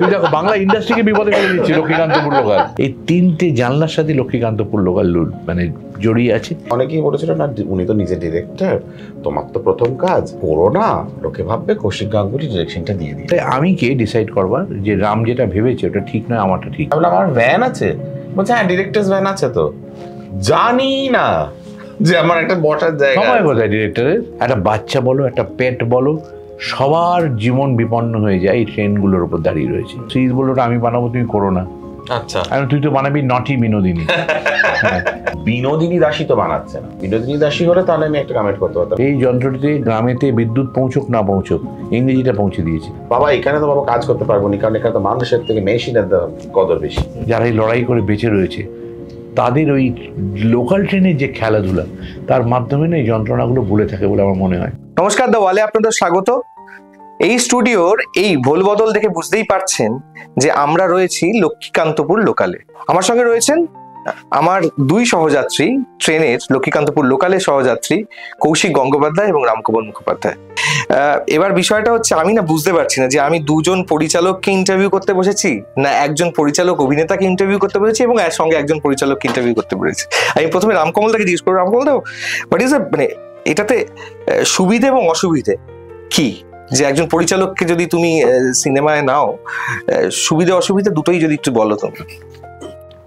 তুই দেখো বাংলা ইন্ডাস্ট্রিকে বিপদে ফেলে দিচ্ছি লক্ষ্মীকান্তপুর লোকাল। এই তিনটে জানলার সাথে লক্ষ্মীকান্তপুর লোকাল মানে জড়িয়ে আছে। অনেকেই বলেছিল না উনি তো নিজে ডিরেক্টর, তোমার তো প্রথম কাজ করো না, লোকে ভাববে কৌশিক গাঙ্গুলি ডিরেকশনটা দিয়ে দিই। তাই আমি কে ডিসাইড করবার যে রাম যেটা ভেবেছে ওটা ঠিক নয় আমারটা ঠিক। আমার ভ্যান আছে, বলছে হ্যাঁ ডিরেক্টরস ভ্যান আছে, তো জানি না যে আমার একটা বসার জায়গা সময় কোথায় ডিরেক্টরের। একটা বাচ্চা বলো, একটা পেট বলো, সবার জীবন বিপন্ন হয়ে যায় এই ট্রেনগুলোর উপর দাঁড়িয়ে রয়েছে। সিরিজ বলো আমি বানাবো, তুমি করো না। আচ্ছা, তুই তো বানাবি নটি বিনোদিনী। বিনোদিনী দাসী তো বানাচ্ছে না। বিনোদিনী দাসী হলে তাহলে আমি একটা কমেন্ট করতে পারতাম, এই যন্ত্রটিতে গ্রামেতে বিদ্যুৎ পৌঁছক না পৌঁছক ইংরেজিটা পৌঁছে দিয়েছে। বাবা এখানে তো বাবা কাজ করতে পারবো না, কারণ এখানে তো মানুষের থেকে মেশিনের কদর বেশি। যারা এই লড়াই করে বেঁচে রয়েছে তাদের ওই লোকাল ট্রেনের যে খেলাধুলা, তার মাধ্যমে না এই যন্ত্রণাগুলো ভুলে থাকে বলে আমার মনে হয়। নমস্কার, দ্য ওয়ালে আপনাদের স্বাগত। এই স্টুডিওর এই ভোল বদল দেখে বুঝতেই পারছেন যে আমরা রয়েছি লক্ষ্মীকান্তপুর লোকালে। আমার সঙ্গে রয়েছেন আমার দুই সহযাত্রী, ট্রেনের লক্ষ্মীকান্তপুর লোকালের সহযাত্রী কৌশিক গঙ্গোপাধ্যায় এবং রামকমল মুখোপাধ্যায়। এবার বিষয়টা হচ্ছে আমি না বুঝতে পারছি না যে আমি দুজন পরিচালককে ইন্টারভিউ করতে বসেছি না একজন পরিচালক অভিনেতাকে ইন্টারভিউ করতে বসেছি এবং এর সঙ্গে একজন পরিচালককে ইন্টারভিউ করতে বসেছি। আমি প্রথমে রামকমলদাকে জিজ্ঞেস করবো, রামকমল দাও হোয়াট ইজ মানে এটাতে সুবিধে এবং অসুবিধে কি, যে একজন পরিচালককে যদি তুমি সিনেমায় নাও, সুবিধা অসুবিধা দুটোই যদি একটু বলো তো।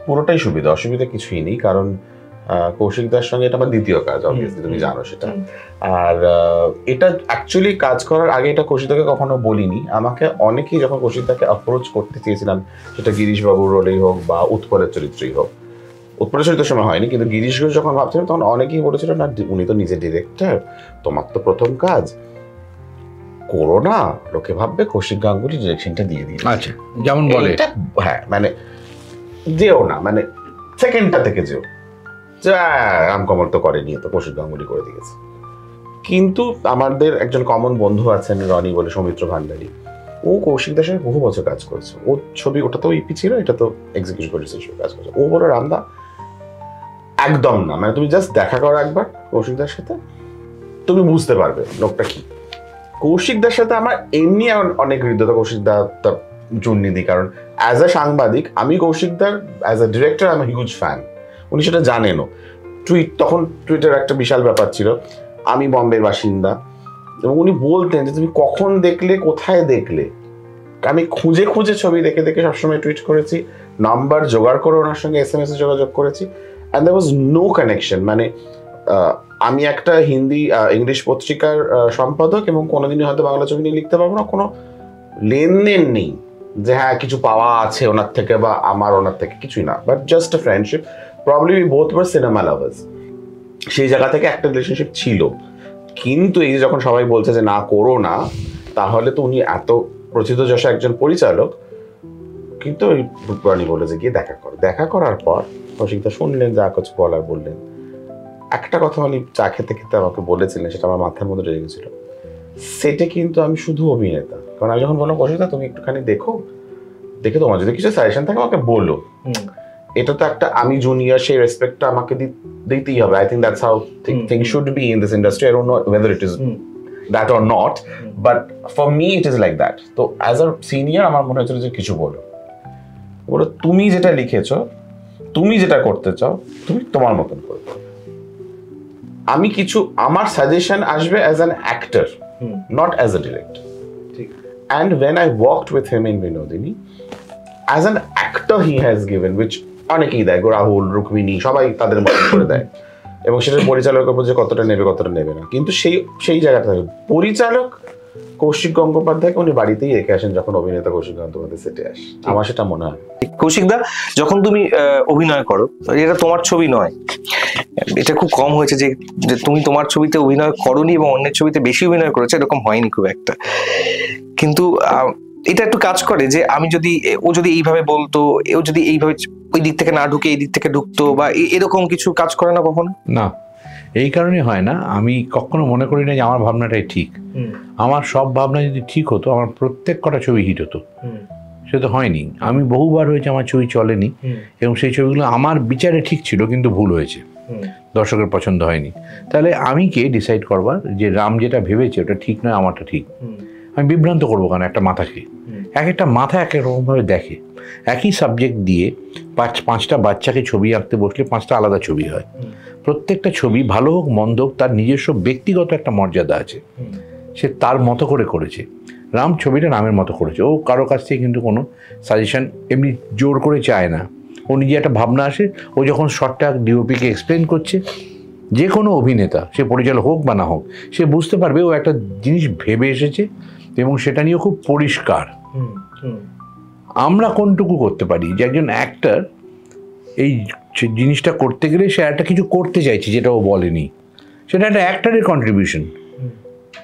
পুরোটাই সুবিধা, অসুবিধা কিছুই নেই, কারণ কৌশিক দার সঙ্গে এটা আমার দ্বিতীয় কাজ, অবভিয়াসলি তুমি জানো সেটা। আর এটা অ্যাকচুয়ালি কাজ করার আগে এটা কৌশিকদাকে কখনো বলিনি। আমাকে অনেকেই যখন কৌশিকদাকে অ্যাপ্রোচ করতে চেয়েছিলাম, সেটা গিরিশ বাবুর রোলেই হোক বা উৎপলের চরিত্রই হোক, উৎপলের চরিত্রের সময় হয়নি, কিন্তু গিরিশ ঘোষ যখন ভাবছিলাম তখন অনেকেই বলেছিল না উনি তো নিজে ডিরেক্টর, তোমার তো প্রথম কাজ করো না, লোকে ভাববে কৌশিক গাঙ্গুলি ডিরেকশনটা দিয়ে দিই। আচ্ছা, যেমন বলে হ্যাঁ, মানে যেও না, মানে সেকেন্ডটা থেকে যেও যে রামকমল তো করেনি, তো কৌশিক গাঙ্গুলি করে দিয়েছে। কিন্তু আমাদের একজন কমন বন্ধু আছেন রনি বলে, সৌমিত্র ভান্ডারী, ও কৌশিক দাসের সঙ্গে বহু বছর কাজ করেছে। ও ছবি, ওটা তো ইপি ছিল, এটা তো এক্সিকিউটিভ প্রডিউসার হিসেবে কাজ করেছে। ও বলে রামদা একদম না, মানে তুমি জাস্ট দেখা করো একবার কৌশিক দার সাথে, তুমি বুঝতে পারবে লোকটা কি। কৌশিক দার সাথে আমার এমনি অনেক হৃদয়তা, কৌশিক দা তার জুন্নিদি, কারণ অ্যাজ আ সাংবাদিক আমি কৌশিক দার as a director I am huge fan. উনি সেটা জানেনও। তখন টুইটার একটা বিশাল ব্যাপার ছিল, আমি বম্বের বাসিন্দা, এবং উনি বলতেন যে তুমি কখন দেখলে, কোথায় দেখলে। আমি খুঁজে খুঁজে ছবি দেখে দেখে সবসময় টুইট করেছি, নাম্বার জোগাড় করে ওনার সঙ্গে SMS এ যোগাযোগ করেছি, and there was no connection. মানে আমি একটা হিন্দি ইংলিশ পত্রিকার সম্পাদক এবং কোনোদিনই হয়তো বাংলা ছবি নিয়ে লিখতে পারবো না, কোনো লেনদেন নেই যে হ্যাঁ কিছু পাওয়া আছে ওনার থেকে বা আমার ওনার থেকে, কিছুই না, but just a friendship. Probably we both war cinema lovers, সেই জায়গা থেকে একটা রিলেশনশিপ ছিল। কিন্তু এই যে যখন সবাই বলছে যে না করো না, তাহলে তো উনি এত প্রথিতযশা একজন পরিচালক, কিন্তু ওই রূপরানী বলে যে গিয়ে দেখা করো। দেখা করার পর কৌশিকদা শুনলেন, যা কিছু বলার বললেন। একটা কথা উনি চা খেতে খেতে আমাকে বলেছিলেন, সেটা আমার মাথার মধ্যে রয়ে গেছিল, সেটা কিন্তু আমি শুধু অভিনেতা। কারণ আমি যখন বললাম কৌশিকদা তুমি একটুখানি দেখো, দেখে তোমার যদি কিছু সাজেশন থাকে আমাকে বলো। এটা তো একটা, আমি জুনিয়র, সেই রেসপেক্টটা আমাকে দিতেই হবে। I think that's how things should be in this industry. I don't know whether it is that or not, but for me it is like that. তো অ্যাজ আ সিনিয়র আমার মনে হয়েছিল যে কিছু বলো, তুমি যেটা লিখেছো, তুমি যেটা করতে চাও, তুমি তোমার মতন করে করো। আমি কিছু, আমার সাজেশন আসবে as an actor, not as a director. And when I walked with him in Vinodini, as an actor he has given, which অনেকেই দেয়, রাহুল, রুক্মিণী, সবাই তাদের মতো করে দেয়, এবং সেটা পরিচালকের উপর যে কতটা নেবে কতটা নেবে না। কিন্তু সেই জায়গাটা পরিচালক কৌশিক গঙ্গোপাধ্যায়কে উনি বাড়িতেই রেখে আসেন যখন অভিনেতা কৌশিক গঙ্গোপাধ্যায় সেটে আসে, আমার সেটা মনে হয়। কৌশিকদা, যখন তুমি অভিনয় করো, এটা তোমার ছবি নয়, এটা খুব কম হয়েছে যে তুমি তোমার ছবিতে অভিনয় করোনি এবং অন্যের ছবিতে বেশি অভিনয় করেছে, এরকম হয়নি খুব একটা। কিন্তু এটা একটু কাজ করে যে আমি যদি, ও যদি এইভাবে বলতো, ও যদি এইভাবে ওই দিক থেকে না ঢুকে এই দিক থেকে ঢুকতো, বা এরকম কিছু কাজ করে না কখনো? না, এই কারণে হয় না। আমি কখনো মনে করি না যে আমার ভাবনাটাই ঠিক। আমার সব ভাবনা যদি ঠিক হতো, আমার প্রত্যেক কটা ছবি হিট হতো। সে তো হয়নি। আমি বহুবার হয়েছে আমার ছবি চলেনি, এবং সেই ছবিগুলো আমার বিচারে ঠিক ছিল কিন্তু ভুল হয়েছে, দর্শকের পছন্দ হয়নি। তাহলে আমি কে ডিসাইড করবার যে রাম যেটা ভেবেছে ওটা ঠিক নয় আমারটা ঠিক? আমি বিভ্রান্ত করবো কেন একটা মাথাকে? এক একটা মাথা এক এক রকমভাবে দেখে। একই সাবজেক্ট দিয়ে পাঁচটা বাচ্চাকে ছবি আঁকতে বসলে 5টা আলাদা ছবি হয়। প্রত্যেকটা ছবি ভালো হোক মন্দ হোক তার নিজস্ব ব্যক্তিগত একটা মর্যাদা আছে, সে তার মতো করে করেছে। রাম ছবিটা রামের মতো করেছে, ও কারো কাছ থেকে কিন্তু কোনো সাজেশন এমনি জোর করে চায় না, ও নিজে একটা ভাবনা আসে। ও যখন শর্টটা ডিওপিকে এক্সপ্লেন করছে, যে কোনো অভিনেতা সে পরিচালক হোক বা না হোক সে বুঝতে পারবে ও একটা জিনিস ভেবে এসেছে এবং সেটা নিয়ে খুব পরিষ্কার। আমরা কোনটুকু করতে পারি যে একজন অ্যাক্টর এই জিনিসটা করতে গেলে সে একটা কিছু করতে চাইছে যেটা ও বলেনি, সেটা একটা অ্যাক্টরের কন্ট্রিবিউশন,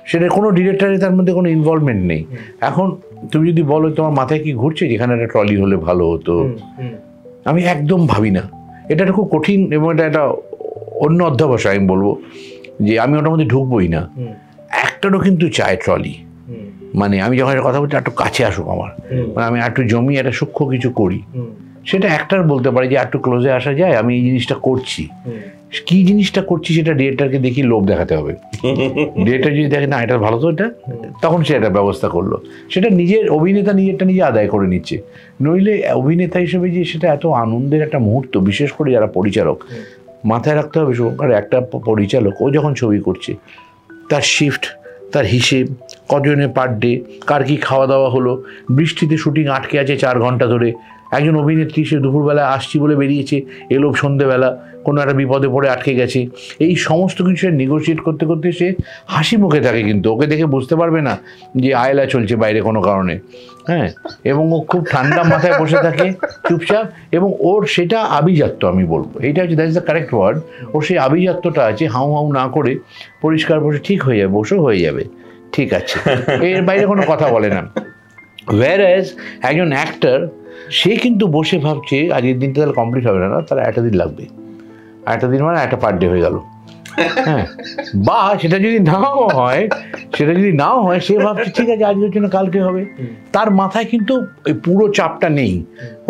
সেটা কোনো ডিরেক্টরের তার মধ্যে কোনো ইনভলভমেন্ট নেই। এখন তুমি যদি বলো তোমার মাথায় কি ঘুরছে যেখানে একটা ট্রলি হলে ভালো হতো, আমি একদম ভাবি না। এটা একটা খুব কঠিন এবং এটা একটা অন্য অধ্যাবসায়। আমি বলবো যে আমি ওটার মধ্যে ঢুকবোই না। অ্যাক্টরও কিন্তু চায় ট্রলি, মানে আমি যখন একটা কথা বলছি একটু কাছে আসুক আমার, মানে আমি একটু জমি একটা সূক্ষ্ম কিছু করি, সেটা অ্যাক্টর বলতে পারে যে একটু ক্লোজে আসা যায়, আমি এই জিনিসটা করছি। কি জিনিসটা করছি সেটা ডিরেক্টরকে দেখি লোভ দেখাতে হবে। ডিরেক্টর যদি দেখে না এটা ভালো তো এটা, তখন সে একটা ব্যবস্থা করলো, সেটা নিজের অভিনেতা নিজেরটা নিজে আদায় করে নিচ্ছে। নইলে অভিনেতা হিসেবে যে সেটা এত আনন্দের একটা মুহূর্ত, বিশেষ করে যারা পরিচালক, মাথায় রাখতে হবে শুভঙ্কর, একটা পরিচালক ও যখন ছবি করছে তার শিফট, তার হিসেব, কজনের পার ডে, কার কী খাওয়া দাওয়া হলো, বৃষ্টিতে শুটিং আটকে আছে 4 ঘন্টা ধরে, একজন অভিনেত্রী সে দুপুরবেলা আসছি বলে বেরিয়েছে, এলো সন্ধেবেলা, কোনো একটা বিপদে পড়ে আটকে গেছে, এই সমস্ত কিছু সে নেগোশিয়েট করতে করতে সে হাসি মুখে থাকে, কিন্তু ওকে দেখে বুঝতে পারবে না যে আয়লা চলছে বাইরে কোনো কারণে, হ্যাঁ, এবং ও খুব ঠান্ডা মাথায় বসে থাকে চুপচাপ, এবং ওর সেটা আভিজাত্য, আমি বলবো এইটা হচ্ছে that is the correct word. ওর সেই আভিজাত্যটা আছে, হাউ হাউ না করে পরিষ্কার বসে ঠিক হয়ে যাবে, বসে হয়ে যাবে, ঠিক আছে, এর বাইরে কোনো কথা বলে না। ওয়্যারএজ একজন অ্যাক্টর সে কিন্তু বসে ভাবছে আজকের দিনটা তাহলে কমপ্লিট হবে না, তাহলে একটা দিন লাগবে, একটা দিন মানে একটা পার ডে হয়ে গেল, হ্যাঁ, বা সেটা যদি নাও হয়, সে ভাবছে ঠিক আছে আজকের জন্য কালকে হবে। তার মাথায় কিন্তু ওই পুরো চাপটা নেই,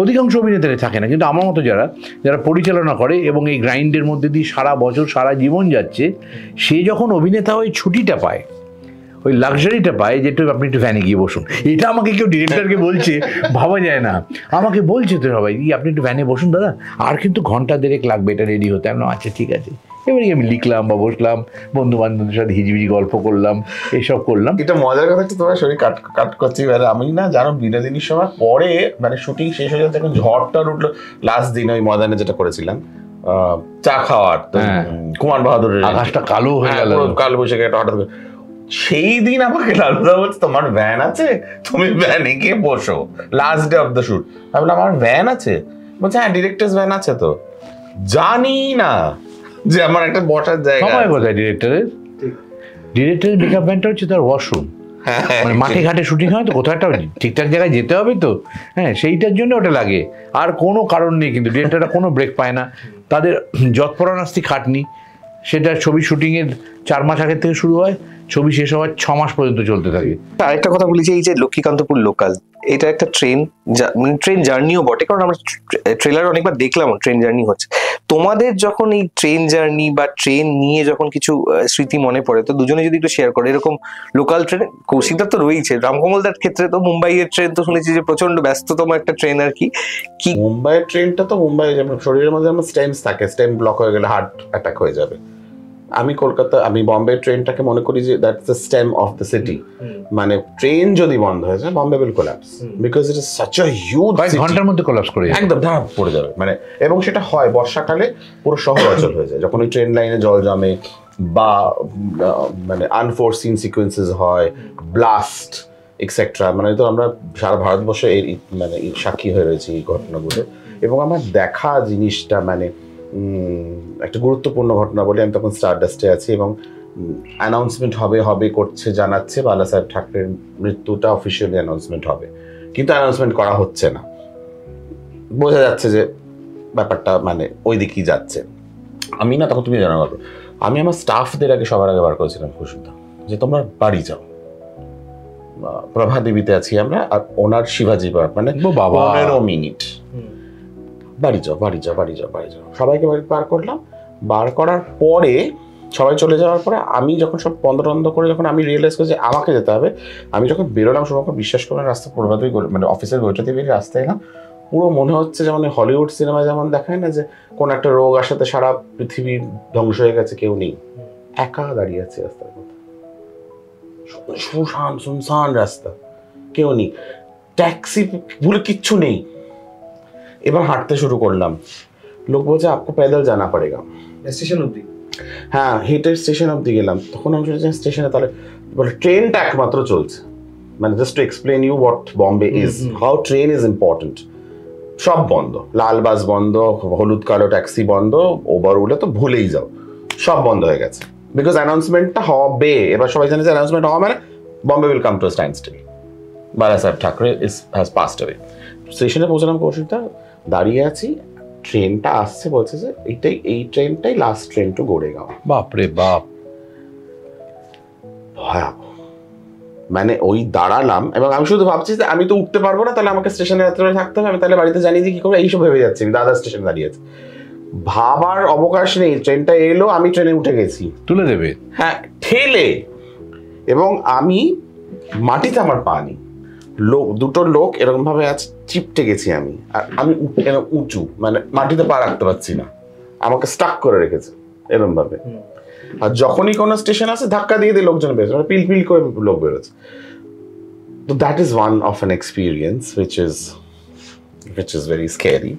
অধিকাংশ অভিনেতারা থাকে না। কিন্তু আমার মতো যারা পরিচালনা করে এবং এই গ্রাইন্ডের মধ্যে দিয়ে সারা বছর সারা জীবন যাচ্ছে, সে যখন অভিনেতা হয়ে ছুটিটা পায়, ওই লাক্সারিটা পায় যে আপনি একটু ভ্যানে গিয়ে বসুন, এটা আমাকে কেউ ডিরেক্টরকে বলছে, ভাবা যায় না, আমাকে বলছে তো সবাই আপনি একটু ভ্যানে বসুন দাদা, আর কিন্তু ঘন্টা 1.5 লাগবে এটা রেডি হতে। আমি আচ্ছা ঠিক আছে, এবারে আমি লিখলাম বা বসলাম, বন্ধু বান্ধবদের সাথে হিজিবিজি গল্প করলাম, এইসব করলাম। এটা মজার কথা একটু তোমার শরীর কাট করছি, মানে আমি না জানো বিনোদিনীর সময় পরে মানে শুটিং শেষ হয়ে যাচ্ছে, এখন ঝড়টা উঠলো লাস্ট দিন ওই ময়দানে যেটা করেছিলাম চা খাওয়ার, কুমার বাহাদুরের আকাশটা কালো হয়ে গেল, কালো বৈশাখে একটা হঠাৎ, সেই দিন আমাকে লালুদা বলছে তোমার ভ্যান আছে, তুমি ভ্যানে গিয়ে বসো, last day of the shoot. আমি বললাম আমার ভ্যান আছে? বলছে হ্যাঁ ডিরেক্টরস ভ্যান আছে। তো জানি না যে আমার একটা বসার জায়গা সময় কোথায় ডিরেক্টরের মেকআপ ভ্যানটা হচ্ছে তার ওয়াশরুম, মানে মাঠে ঘাটে শুটিং হয় তো কোথাও একটা ঠিকঠাক জায়গায় যেতে হবে তো, হ্যাঁ, সেইটার জন্য ওটা লাগে, আর কোনো কারণ নেই। কিন্তু ডিরেক্টররা কোনো ব্রেক পায় না, তাদের যৎপরনাস্তি খাটনি, সেটা ছবি শুটিংয়ের 4 মাস আগের থেকে শুরু হয়, ছবি শেষ হওয়ার 6 মাস পর্যন্ত চলতে থাকে। আরেকটা কথা বলি যে এই যে লক্ষ্মীকান্তপুর লোকাল, এটা একটা ট্রেন জার্নিও বটে, কারণ আমরা ট্রেলার অনেকবার দেখলাম ট্রেন জার্নি হচ্ছে। তোমাদের যখন এই ট্রেন জার্নি বা ট্রেন নিয়ে যখন কিছু স্মৃতি মনে পড়ে, তো দুজনে যদি একটু শেয়ার করে, এরকম লোকাল ট্রেন, কৌশিকদার তো রয়েছে, রামকমলদার ক্ষেত্রে তো মুম্বাইয়ের ট্রেন তো শুনেছি যে প্রচন্ড ব্যস্ততম একটা ট্রেন আর কি। মুম্বাইয়ের ট্রেনটা তো মুম্বাই যেমন শরীরের মধ্যে যেমন স্টেমস থাকে, স্টেম ব্লক হয়ে গেলে হার্ট অ্যাটাক হয়ে যাবে। আমি বম্বে ট্রেনটাকে মনে করি যে that's the stem of the city, মানে ট্রেন যদি বন্ধ হয়ে যায় Bombay will collapse, because it is such a huge, কয়েক ঘন্টার মধ্যে কোল্যাপস করে যাবে, একদম ধাপ পড়ে যাবে, মানে। এবং সেটা হয় বর্ষাকালে, পুরো শহর অচল হয়ে যায় যখন ওই ট্রেন লাইনে জল জমে বা মানে আনফোরসিন সিকোয়েন্সেস হয়, ব্লাস্ট এক্সেট্রা, মানে তো আমরা সারা ভারতবর্ষে এর মানে সাক্ষী হয়ে রয়েছে এই ঘটনাগুলো। এবং আমার দেখা জিনিসটা মানে একটা গুরুত্বপূর্ণ ঘটনা বলে, আমি তখন স্টারডাস্টে আছি এবং অ্যানাউন্সমেন্ট হবে করছে, জানাচ্ছে বালা সাহেব ঠাকরের মৃত্যুটা অফিসিয়ালি অ্যানাউন্সমেন্ট হবে, কিন্তু অ্যানাউন্সমেন্ট করা হচ্ছে না, বোঝা যাচ্ছে যে ব্যাপারটা মানে ওই দিকেই যাচ্ছে। আমি না, তখন তুমি জানো গল্প, আমি আমার স্টাফদের আগে সবার আগে বার করেছিলাম খুশিদা যে তোমরা বাড়ি যাও, প্রভা দেবীতে আছি আমরা, আর ওনার শিবাজি পার্ক, মানে 15 মিনিট, বাড়ি যাও। সবাইকে বাড়ি বার করলাম। বার করার পরে সবাই চলে যাওয়ার পরে আমি যখন সব বন্ধ করে যখন আমি রিয়েলাইজ করি যে আমাকে যেতে হবে, আমি যখন বেরোলাম সবাইকে বিশ্বাস করে রাস্তা প্রভাতই মানে অফিসের বইটাতে বেরিয়ে রাস্তায় এলাম, পুরো মনে হচ্ছে যেমন হলিউড সিনেমায় যেমন দেখায় না যে কোন একটা রোগ আসাতে সারা পৃথিবী ধ্বংস হয়ে গেছে, কেউ নেই, একা দাঁড়িয়ে আছে রাস্তার মধ্যে, শুনশান রাস্তা, কেউ নেই, ট্যাক্সি বলে কিচ্ছু নেই। এবার হাঁটতে শুরু করলাম, লোক বলছে আপকো প্যাদল জানা পড়েগা স্টেশন অবধি। হ্যাঁ, হেঁটে স্টেশন অবধি গেলাম। তখন আমি শুনেছি স্টেশনে তাহলে বলে ট্রেনটা একমাত্র চলছে, মানে just to explain you what Bombay is, how train is important. সব বন্ধ, লাল বাস বন্ধ, হলুদ কালো ট্যাক্সি বন্ধ, ওবার উঠলে তো ভুলেই যাও, সব বন্ধ হয়ে গেছে। বিকজ অ্যানাউন্সমেন্টটা হবে, এবার সবাই জানে যে অ্যানাউন্সমেন্ট হওয়া মানে Bombay will come to stand still, Balasaheb Thackeray has passed away. স্টেশনে পৌঁছলাম, কৌশিকদা দাঁড়িয়ে আছি, ট্রেনটা আসছে, বলছে যে এই ট্রেনটাই লাস্ট ট্রেন টু গোরেগাঁও। বাপরে বাপ, ভয়াবহ। মানে ওই দাঁড়ালাম এবং আমি শুধু ভাবছি যে আমি তো উঠতে পারবো না, তাহলে আমাকে স্টেশনে রাত্রে থাকতে হবে, আমি তাহলে বাড়িতে জানিয়ে দিই কি করবো, এইসব ভেবে যাচ্ছি। আমি দাদা স্টেশনে দাঁড়িয়ে আছি, ভাবার অবকাশ নেই। ট্রেনটা এলো, আমি ট্রেনে উঠে গেছি, তুলে দেবে, হ্যাঁ ঠেলে, এবং আমি মাটিতে আমার পা নেই, দুটো লোক এরকম ভাবে আছে, চিপটে গেছি আমি, আর আমি উঁচু, মানে মাটিতে পা রাখতে পারছি না, আমাকে স্টাক করে রেখেছে এরকম ভাবে। আর যখনই কোনো স্টেশন আছে ধাক্কা দিয়ে দিয়ে লোকজন বেরোচ্ছে, মানে পিল করে লোক বেরোচ্ছে। তো that is one of an experience which is very scary.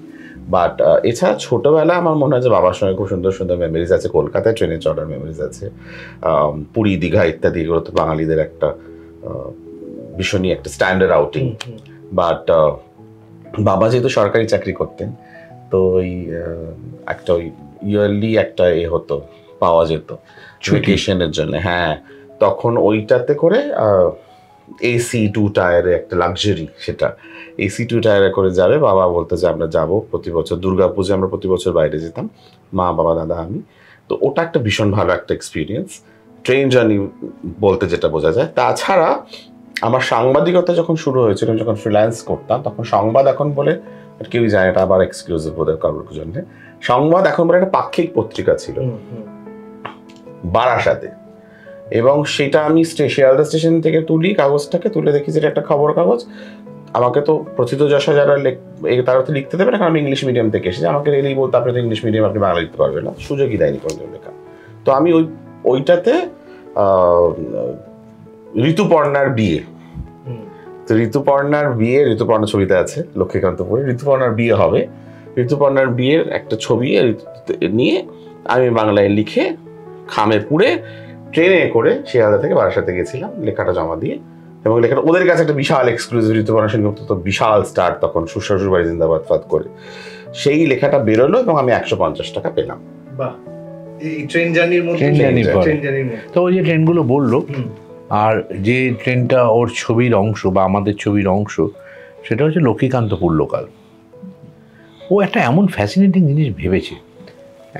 But এছাড়া ছোটবেলায় আমার মনে হয় যে বাবার সঙ্গে খুব সুন্দর সুন্দর মেমোরিজ আছে, কলকাতায় ট্রেনে চড়ার মেমোরিজ আছে, পুরী দীঘা ইত্যাদি, এগুলো তো বাঙালিদের একটা ভীষণই একটা স্ট্যান্ডার্ড আউটিং। বাট বাবা যেহেতু সরকারি চাকরি করতেন, তো ওই একটা ওই ইয়ারলি একটা হতো, পাওয়া যেত ভ্যাকেশনের জন্য। হ্যাঁ, তখন ওইটাতে করে এসি 2 টায়ারে একটা লাক্সারি, সেটা এসি 2 টায়ারে করে যাবে। বাবা বলতো যে আমরা যাবো প্রতি বছর দুর্গাপুজো, আমরা প্রতি বছর বাইরে যেতাম, মা বাবা দাদা আমি। তো ওটা একটা ভীষণ ভালো একটা এক্সপিরিয়েন্স, ট্রেন জার্নি বলতে যেটা বোঝা যায়। তাছাড়া আমার সাংবাদিকতা যখন শুরু হয়েছিল, যখন ফ্রিল্যান্স করতাম, তখন সংবাদ এখন বলে কেউই জানে, এটা আবার এক্সক্লুসিভ বোধহয় কারোর জন্য, সংবাদ এখন বলে একটা পাক্ষিক পত্রিকা ছিল বারাসাতে, এবং সেটা আমি শিয়ালদা স্টেশন থেকে তুলি, কাগজটাকে তুলে দেখি যেটা একটা খবর কাগজ। আমাকে তো প্রথিতযশা যারা তারা তো লিখতে দেবে না, কারণ আমি ইংলিশ মিডিয়াম থেকে এসেছি, আমাকে রেলেই বলতে আপনি তো ইংলিশ মিডিয়াম, আপনি বাংলা লিখতে পারবেন না, সুযোগই দেয়নি কোনোদিন লেখা। তো আমি ওইটাতে ঋতুপর্ণার বিয়ে, তো ঋতুপর্ণার বিয়ে, ঋতুপর্ণা ছবিতে আছে লক্ষ্মীকান্তপুরে, ঋতুপর্ণার বিয়ে হবে, ঋতুপর্ণার বিয়ের একটা ছবি নিয়ে আমি বাংলায় লিখে খামে পুড়ে ট্রেনে করে শিয়ালদা থেকে বারাসাতে গেছিলাম লেখাটা জমা দিয়ে। এবং লেখাটা ওদের কাছে একটা বিশাল এক্সক্লুসিভ, ঋতুপর্ণা সেনগুপ্ত তো বিশাল স্টার তখন, শ্বশুর বাড়ি জিন্দাবাদ ফাদ করে সেই লেখাটা বেরোলো এবং আমি 150 টাকা পেলাম। ট্রেন জার্নির তো ওই যে ট্রেনগুলো বললো, আর যে ট্রেনটা ওর ছবির অংশ বা আমাদের ছবির অংশ, সেটা হচ্ছে লক্ষ্মীকান্তপুর লোকাল। ও একটা এমন ফ্যাসিনেটিং জিনিস ভেবেছে,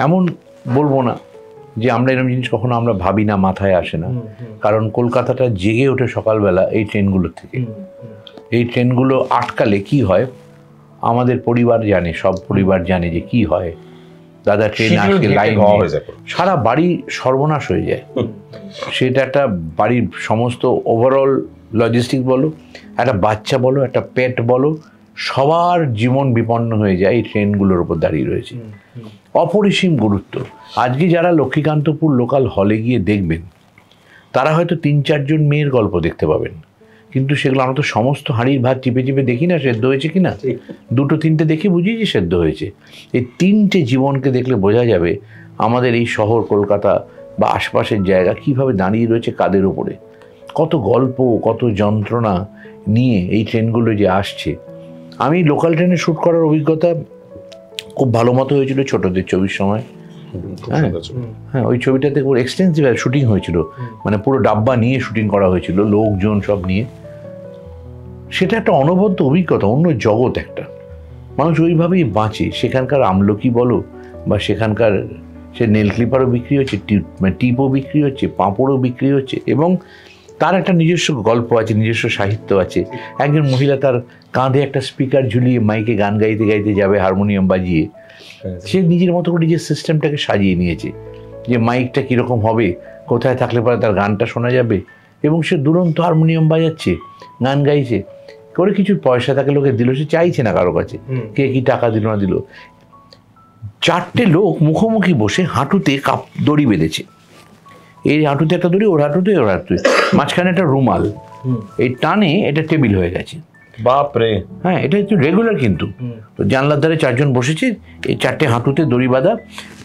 এমন বলবো না যে আমরা এরকম জিনিস কখনো আমরা ভাবি না, মাথায় আসে না, কারণ কলকাতাটা জেগে ওঠে সকালবেলা এই ট্রেনগুলোর থেকে। এই ট্রেনগুলো আটকালে কি হয় আমাদের পরিবার জানে, সব পরিবার জানে যে কি হয়। দাদা ট্রেন আসলে লাইন সারা বাড়ি সর্বনাশ হয়ে যায়, সেটা একটা বাড়ির সমস্ত ওভারঅল লজিস্টিক বলো, একটা বাচ্চা বলো, একটা পেট বলো, সবার জীবন বিপন্ন হয়ে যায় এই ট্রেনগুলোর উপর দাঁড়িয়ে রয়েছে। অপরিসীম গুরুত্ব। আজকে যারা লক্ষ্মীকান্তপুর লোকাল হলে গিয়ে দেখবেন, তারা হয়তো 3-4 জন মেয়ের গল্প দেখতে পাবেন, কিন্তু সেগুলো আমরা তো সমস্ত হাঁড়ির ভাত চিপে চিপে দেখি না সেদ্ধ হয়েছে কিনা, 2-3টে দেখে বুঝি যে সেদ্ধ হয়েছে। এই 3টে জীবনকে দেখলে বোঝা যাবে আমাদের এই শহর কলকাতা বা আশপাশের জায়গা কিভাবে দাঁড়িয়ে রয়েছে কাদের উপরে, কত গল্প, কত যন্ত্রণা নিয়ে এই ট্রেনগুলো যে আসছে। আমি লোকাল ট্রেনে শ্যুট করার অভিজ্ঞতা খুব ভালো মতো হয়েছিল ছোটদের ছবির সময়। হ্যাঁ, ওই ছবিটাতে খুব এক্সটেন্সিভ শুটিং হয়েছিল, মানে পুরো ডাব্বা নিয়ে শুটিং করা হয়েছিল, লোকজন সব নিয়ে। সেটা একটা অনবদ্য অভিজ্ঞতা, অন্য জগৎ একটা। মানুষ ওইভাবেই বাঁচে। সেখানকার আমলকি বলো বা সেখানকার সে নেল ক্লিপারও বিক্রি হচ্ছে, টিপও বিক্রি হচ্ছে, পাঁপড়ও বিক্রি হচ্ছে, এবং তার একটা নিজস্ব গল্প আছে, নিজস্ব সাহিত্য আছে। একজন মহিলা তার কাঁধে একটা স্পিকার ঝুলিয়ে মাইকে গান গাইতে গাইতে যাবে হারমোনিয়াম বাজিয়ে, সে নিজের মতো করে নিজের সিস্টেমটাকে সাজিয়ে নিয়েছে। যে মাইকটা কীরকম হবে, কোথায় থাকলে পরে তার গানটা শোনা যাবে, এবং সে দুরন্ত হারমোনিয়াম বাজাচ্ছে, গান গাইছে, করে কিছু পয়সা তাকে লোকে দিল, সে চাইছে না কারো কাছে কে কি টাকা দিল না দিল। 4টে লোক মুখোমুখি বসে হাঁটুতে দড়ি বেঁধেছে, এই হাঁটুতে একটা দড়ি, ওর হাঁটুতে ওর হাঁটুতে, মাঝখানে একটা রুমাল, এই টানে এটা টেবিল হয়ে গেছে। বাপরে। হ্যাঁ, এটা একটু রেগুলার কিন্তু। তো জানলার ধারে 4 জন বসেছে, এই 4টে হাঁটুতে দড়ি বাঁধা,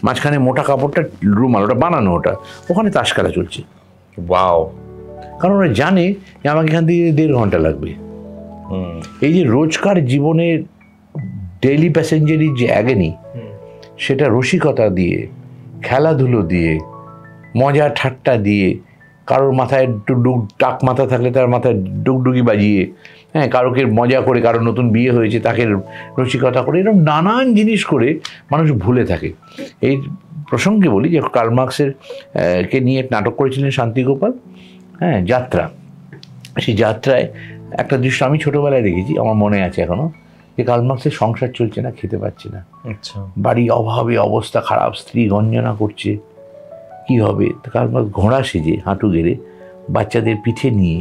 মাঝখানে মোটা কাপড়টা রুমাল, ওটা বানানো, ওটা ওখানে তাস খেলা চলছে। ওয়াও। কারণ ওরা জানে যে আমাকে এখান থেকে 1.5 ঘন্টা লাগবে। এই যে রোজকার জীবনের ডেইলি প্যাসেঞ্জারির যে অ্যাগেনি, সেটা রসিকতা দিয়ে, খেলাধুলো দিয়ে, মজা ঠাট্টা দিয়ে, কারোর মাথায় একটু টাক মাথা থাকলে তার মাথায় ডুগডুগি বাজিয়ে, হ্যাঁ, কারোকে মজা করে, কারো নতুন বিয়ে হয়েছে তাকে রসিকতা করে, এরকম নানান জিনিস করে মানুষ ভুলে থাকে। এই প্রসঙ্গে বলি যে কার্ল মার্কসের কে নিয়ে নাটক করেছিলেন শান্তিগোপাল, হ্যাঁ, যাত্রা। সেই যাত্রায় একটা দৃশ্য আমি ছোটোবেলায় দেখেছি, আমার মনে আছে এখনও, যে কার্ল মার্কসের সংসার চলছে না, খেতে পাচ্ছে না, আচ্ছা, বাড়ি অভাবে অবস্থা খারাপ, স্ত্রী গঞ্জনা করছে, কি হবে। তো কার্ল মার্কস ঘোড়া সেজে হাঁটু গেড়ে বাচ্চাদের পিঠে নিয়ে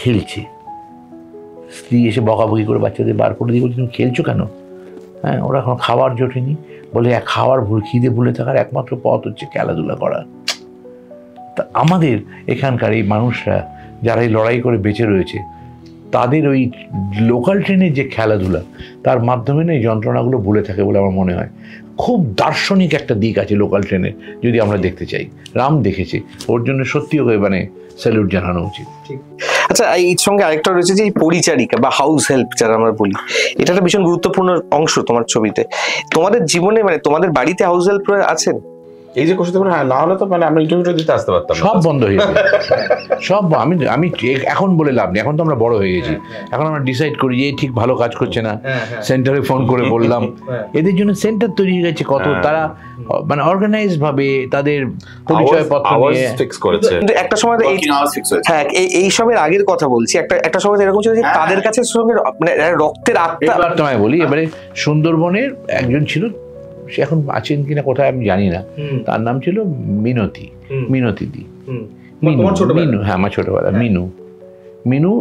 খেলছে। স্ত্রী এসে বকাবকি করে বাচ্চাদের বার করে দিয়ে বলছে, তুমি খেলছো কেন? হ্যাঁ, ওরা এখন খাবার জোটেনি, বলে খাওয়ার খিদে ভুলে থাকার একমাত্র পথ হচ্ছে খেলাধুলা করা। তা আমাদের এখানকার এই মানুষরা যারা এই লড়াই করে বেঁচে রয়েছে, তাদের ওই লোকাল ট্রেনের যে খেলাধুলা, তার মাধ্যমে না এই যন্ত্রণাগুলো ভুলে থাকে বলে আমার মনে হয়। খুব দার্শনিক একটা দিক আছে লোকাল ট্রেনের, যদি আমরা দেখতে চাই। রাম দেখেছে, ওর জন্য সত্যিও মানে স্যালুট জানানো উচিত। আচ্ছা, এই সঙ্গে আরেকটা রয়েছে যে এই পরিচারিকা বা হাউস হেল্প যারা আমরা বলি, এটা একটা ভীষণ গুরুত্বপূর্ণ অংশ তোমার ছবিতে। তোমাদের জীবনে মানে তোমাদের বাড়িতে হাউস হেল্প আছেন? এই যে কোশ্চেন, হ্যাঁ, না হলে তো মানে আমরা ইন্টারভিউটা দিতে আসতে পারতাম না। সব বন্ধ হয়ে যাবে, সব। আমি এখন বলে লাভ নেই, এখন তো আমরা বড় হয়ে গেছি, এখন আমরা ডিসাইড করি যে ঠিক ভালো কাজ করছে না, সেন্টারে ফোন করে বললাম। এদের জন্য সেন্টার তৈরি হয়ে গেছে কত, তারা মানে অর্গানাইজ ভাবে তাদের পরিচয়পত্র নিয়ে ফিক্স করেছে। কিন্তু একটা সময় হ্যাঁ, এই সবের আগের কথা বলছি, একটা সময় এরকম ছিল যে তাদের কাছে সঙ্গে মানে রক্তের আত্মা। এবার তোমায় বলি, এবারে সুন্দরবনের একজন ছিল, সে এখন আছেন কিনা কোথায় আমি জানি না, তার নাম ছিল মিনতি দি। মিনু, হ্যাঁ, আমার ছোটবেলা। মিনু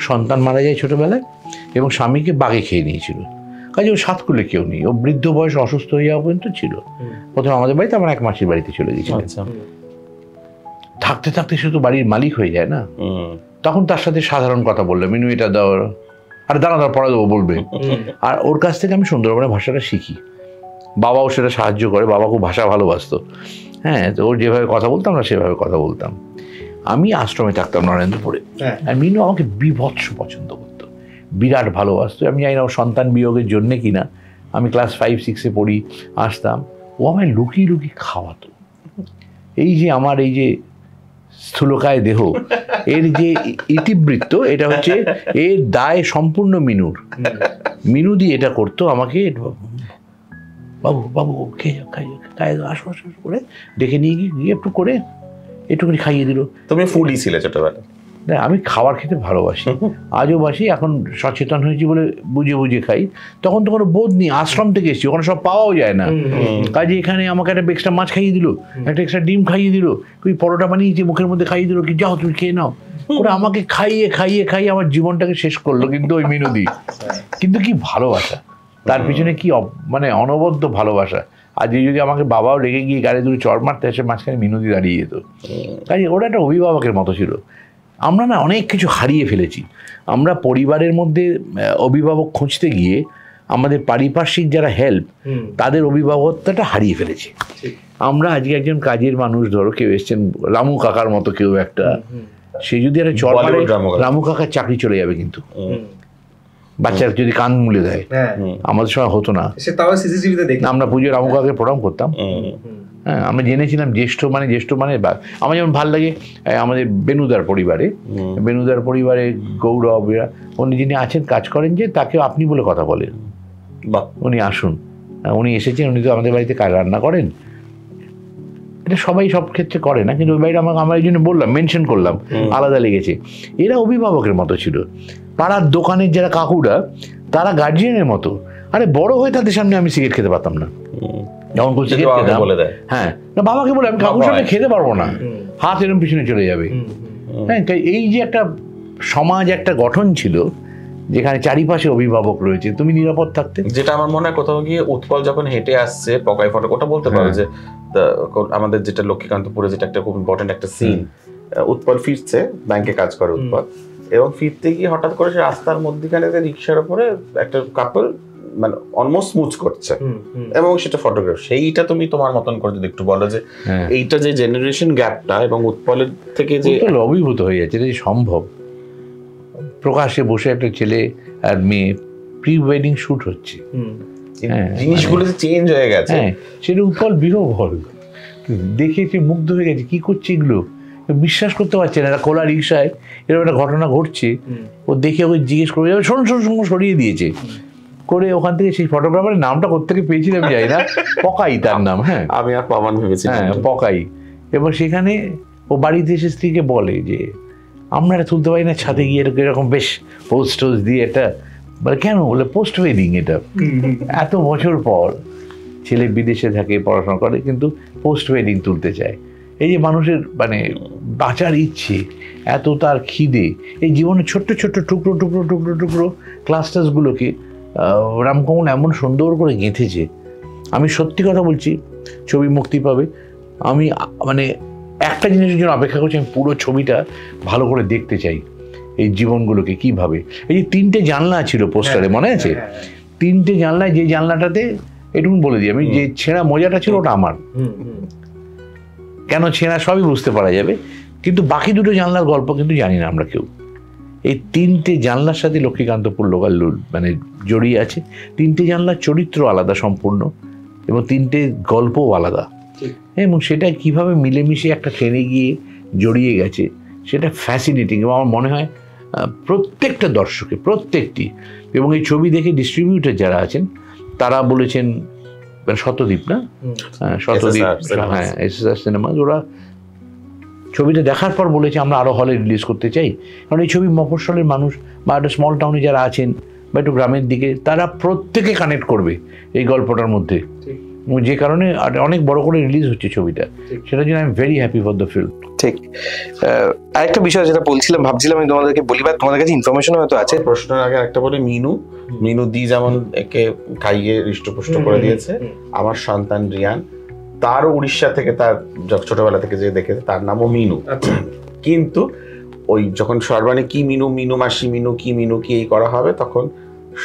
সন্তান মারা যায় ছোটবেলায়, এবং স্বামীকে বাঘে খেয়ে নিয়েছিল। কাজে ও সাতকুলে কেউ নেই, ও বৃদ্ধ বয়স অসুস্থ হয়ে যাওয়া পর্যন্ত ছিল। প্রথমে আমাদের বাড়িতে, আমার এক মাসির বাড়িতে চলে গেছিল। থাকতে থাকতে সে তো বাড়ির মালিক হয়ে যায় না, তখন তার সাথে সাধারণ কথা বললো, মিনু এটা দাও, আর দাঁড়া পড়া দেবো বলবে। আর ওর কাছ থেকে আমি সুন্দরবনের ভাষাটা শিখি। বাবাও সেটা সাহায্য করে, বাবা খুব ভাষা ভালোবাসতো। হ্যাঁ, তো ওর যেভাবে কথা বলতাম না সেভাবে কথা বলতাম। আমি আশ্রমে থাকতাম নরেন্দ্রপুরে, আর মিনু আমাকে বিভৎস পছন্দ করতো, বিরাট ভালোবাসতো। আমি জানি না ও সন্তান বিয়োগের জন্যে কিনা, আমি ক্লাস 5-6-এ পড়ি, আসতাম, ও আমায় লুকিয়ে লুকিয়ে খাওয়াতো। এই যে আমার এই যে স্থূলকায় দেহ, এর যে ইতিবৃত্ত, এটা হচ্ছে এর দায় সম্পূর্ণ মিনুর। মিনুদি এটা করতো আমাকে, বাবু বাবু খেয়ে আসো আসো করে ডেকে নিয়ে গিয়ে একটুখানি খাইয়ে দিল। তুমি ফুডি ছিলে ছোটবেলা? না, আমি খাবার খেতে ভালোবাসি, আজও বাসি। এখন সচেতন হয়েছি বলে বুঝে বুঝে খাই। তখন তো কোনো বোধ নেই, আশ্রম থেকে এসেছি, ওখানে সব পাওয়াও যায় না। কাজে এখানে আমাকে একটা এক্সট্রা মাছ খাইয়ে দিল, একটা এক্সট্রা ডিম খাইয়ে দিল, ওই পরোটা বানিয়েছে মুখের মধ্যে খাইয়ে দিল, কি যাও তুমি খেয়ে নাও। ওরা আমাকে খাইয়ে খাইয়ে খাইয়ে আমার জীবনটাকে শেষ করলো, কিন্তু ওই মিনুদি। কিন্তু কি ভালোবাসা, তার পিছনে কি মানে অনবদ্য ভালোবাসা। আজ যদি আমাকে বাবাও রেগে গিয়ে গাড়ি দূরে চড় মারতে আসে, মাঝখানে মিনুদি দাঁড়িয়ে যেত। কাজে ওরা একটা অভিভাবকের মতো ছিল। আমরা না অনেক কিছু হারিয়ে ফেলেছি। আমরা পরিবারের মধ্যে অভিভাবক খুঁজতে গিয়ে আমাদের পারিপার্শ্বিক যারা হেল্প, তাদের অভিভাবকত্বটা হারিয়ে ফেলেছি। আমরা আজকে একজন কাজের মানুষ, ধরো কেউ এসছেন রামু কাকার মতো কেউ একটা, সে যদি একটা চড় মারে, রামু কাকার চাকরি চলে যাবে। কিন্তু বাচ্চারা যদি কান মুলে দেয়, আমাদের সময় হতো না। আমরা পুজোর রামু কাকাকে প্রণাম করতাম। হ্যাঁ, আমরা জেনেছিলাম জ্যেষ্ঠ মানে আমার যেমন ভালো লাগে আমাদের বেনুদার পরিবারে গৌরব, উনি যিনি আছেন কাজ করেন, যে তাকেও আপনি বলে কথা বলেন, উনি আসুন, উনি এসেছেন, উনি তো আমাদের বাড়িতে রান্না করেন। এটা সবাই সব ক্ষেত্রে করে না, কিন্তু ওই বাড়িটা আমরা এই জন্য বললাম, মেনশন করলাম, আলাদা লেগেছে। এরা অভিভাবকের মতো ছিল। পাড়ার দোকানের যারা কাকুরা, তারা গার্জিয়ানের মতো। আরে বড় হয়ে তাদের সামনে আমি সিগারেট খেতে পারতাম না, যখন কুচি যদি বাবাকে বলে দেয়। হ্যাঁ, না বাবাকে বলে আমি কাকুর সামনে খেতে পারবো না, হাত এরকম পিছনে চলে যাবে। হ্যাঁ, তাই এই যে একটা সমাজ, একটা গঠন ছিল যেখানে চারিপাশে অভিভাবক রয়েছে, তুমি নিরাপদ থাকতে। যেটা আমার মনে হয় কোথাও গিয়ে উৎপল যখন হেঁটে আসছে পকাই ফটক, ওটা বলতে পারো যে আমাদের যেটা লক্ষ্মীকান্তপুরে যেটা একটা খুব ইম্পর্টেন্ট একটা সিন, উৎপল ফিরছে, ব্যাংকে কাজ করে উৎপল, এবং ফিরতে গিয়ে হঠাৎ করে সে রাস্তার মধ্যখানে রিক্সার উপরে একটা কাপল মানে অলমোস্ট মুচ করছে, এবং সেটা ফটোগ্রাফ। সেইটা তুমি তোমার মতন করে যদি একটু বলো যে এইটা যে জেনারেশন গ্যাপটা এবং উৎপলের থেকে যে অভিভূত হয়ে যাচ্ছে, এটা যে সম্ভব। প্রকাশ্যে বসে একটা ছেলে আর মেয়ে প্রি ওয়েডিং শুট হচ্ছে, জিনিসগুলো যে চেঞ্জ হয়ে গেছে, সেটা উৎপল বিরোভল দেখে মুগ্ধ হয়ে গেছে। কি করছে এগুলো, বিশ্বাস করতে পারছে না। খোলা রিক্সায় এরকম একটা ঘটনা ঘটছে, ও দেখে ওকে জিজ্ঞেস করে যাবে, শোন সরিয়ে দিয়েছে করে। ওখান থেকে সেই ফটোগ্রাফারের নামটা কোত্থেকে পেয়েছিলাম যাই না, পকাই তার নাম। হ্যাঁ, আমি আর পামান ভেবেছি। হ্যাঁ, পকাই। এবং সেখানে ও বাড়িতে এসে স্ত্রীকে বলে যে আমরা এটা তুলতে পারি না ছাদে গিয়ে এরকম বেশ পোস্ট টোস্ট দিয়ে এটা, বলে কেন, বলে পোস্ট ওয়েডিং এটা। এত বছর পর ছেলে বিদেশে থাকে, পড়াশোনা করে, কিন্তু পোস্ট ওয়েডিং তুলতে চায়। এই যে মানুষের মানে বাঁচার ইচ্ছে, এত তার খিদে, এই জীবনের ছোট্ট ছোট্ট টুকরো টুকরো টুকরো টুকরো ক্লাস্টার্সগুলোকে রামকমল এমন সুন্দর করে গেঁথেছে। আমি সত্যি কথা বলছি, ছবি মুক্তি পাবে, আমি মানে একটা জিনিসের জন্য অপেক্ষা করছি, আমি পুরো ছবিটা ভালো করে দেখতে চাই, এই জীবনগুলোকে কিভাবে। এই যে 3টে জানলা ছিল পোস্টারে, মনে আছে? 3টে জানলায়, যে জানলাটাতে এটুকু বলে দিই আমি, যে ছেঁড়া মোজাটা ছিল ওটা আমার। কেন ছেঁড়া সবই বুঝতে পারা যাবে, কিন্তু বাকি 2টো জানলার গল্প কিন্তু জানি না আমরা কেউ। এই 3টে জানলার সাথে লক্ষ্মীকান্তপুর লোকাল মানে জড়িয়ে আছে। 3টে জানলার চরিত্র আলাদা সম্পূর্ণ, এবং 3টে গল্পও আলাদা, এবং সেটা কিভাবে মিলেমিশে একটা ট্রেনে গিয়ে জড়িয়ে গেছে, সেটা ফ্যাসিনেটিং। এবং আমার মনে হয় প্রত্যেকটা দর্শকে, প্রত্যেকটি, এবং এই ছবি দেখে ডিস্ট্রিবিউটার যারা আছেন তারা বলেছেন, শতদ্বীপ না, শতদ্বীপ, হ্যাঁ, SSR সিনেমা, ওরা ছবিটা দেখার পর বলেছে আমরা আরও হলে রিলিজ করতে চাই। কারণ এই ছবি মফস্বলের মানুষ বা একটা স্মল টাউনে যারা আছেন বা একটু গ্রামের দিকে, তারা প্রত্যেকে কানেক্ট করবে এই গল্পটার মধ্যে, যে কারণে অনেক বড় করে রিলিজ হচ্ছে ছবিটা। সেটার জন্য I am very happy for the film. ঠিক। আরেকটা বিষয় যেটা বলছিলাম, ভাবছিলাম আমি তোমাদেরকে বলি, বা তোমাদের কাছে ইনফরমেশন হয়তো আছে। প্রশ্নের আগে একটা বলে, মিনু দি যেমন একে খাইয়ে হৃষ্টপুষ্ট করে দিয়েছে, আমার সন্তান রিয়ান, তারও উড়িষ্যা থেকে, তার ছোটবেলা থেকে যে দেখেছে তার নামও মিনু। কিন্তু ওই যখন সর্বাণী কি মিনু মাসি মিনু কি এই করা হবে, তখন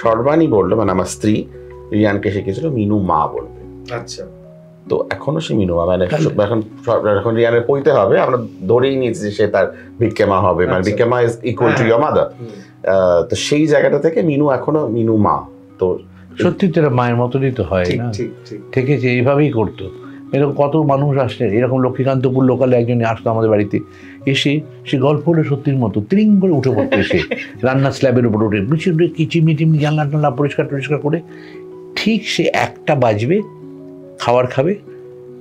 সর্বাণী বললো, মানে আমার স্ত্রী রিয়ানকে শিখেছিল মিনু মা বলবে। আচ্ছা, তো এখনো সে মিনু মা, মানে এখন রিয়ানের পইতে হবে, আমরা ধরেই নিয়েছি যে সে তার ভিক্ষে মা হবে, মানে ভিক্ষে মা is equal to your mother. তো সেই জায়গাটা থেকে মিনু এখনো মিনু মা। তো সত্যি তো মায়ের মতনই তো হয় না, থেকেছে, এইভাবেই করতো। এরকম কত মানুষ আসছে, এরকম লক্ষ্মীকান্তপুর লোকালে একজনে আসতো আমাদের বাড়িতে, এসে সে গল্প হলে সত্যির মতো ত্রিং করে উঠে পড়তো, এসে রান্নার স্ল্যাবের উপর উঠে কিচিমিটি জানলা টানলা পরিষ্কার করে, ঠিক সে 1টা বাজবে, খাবার খাবে,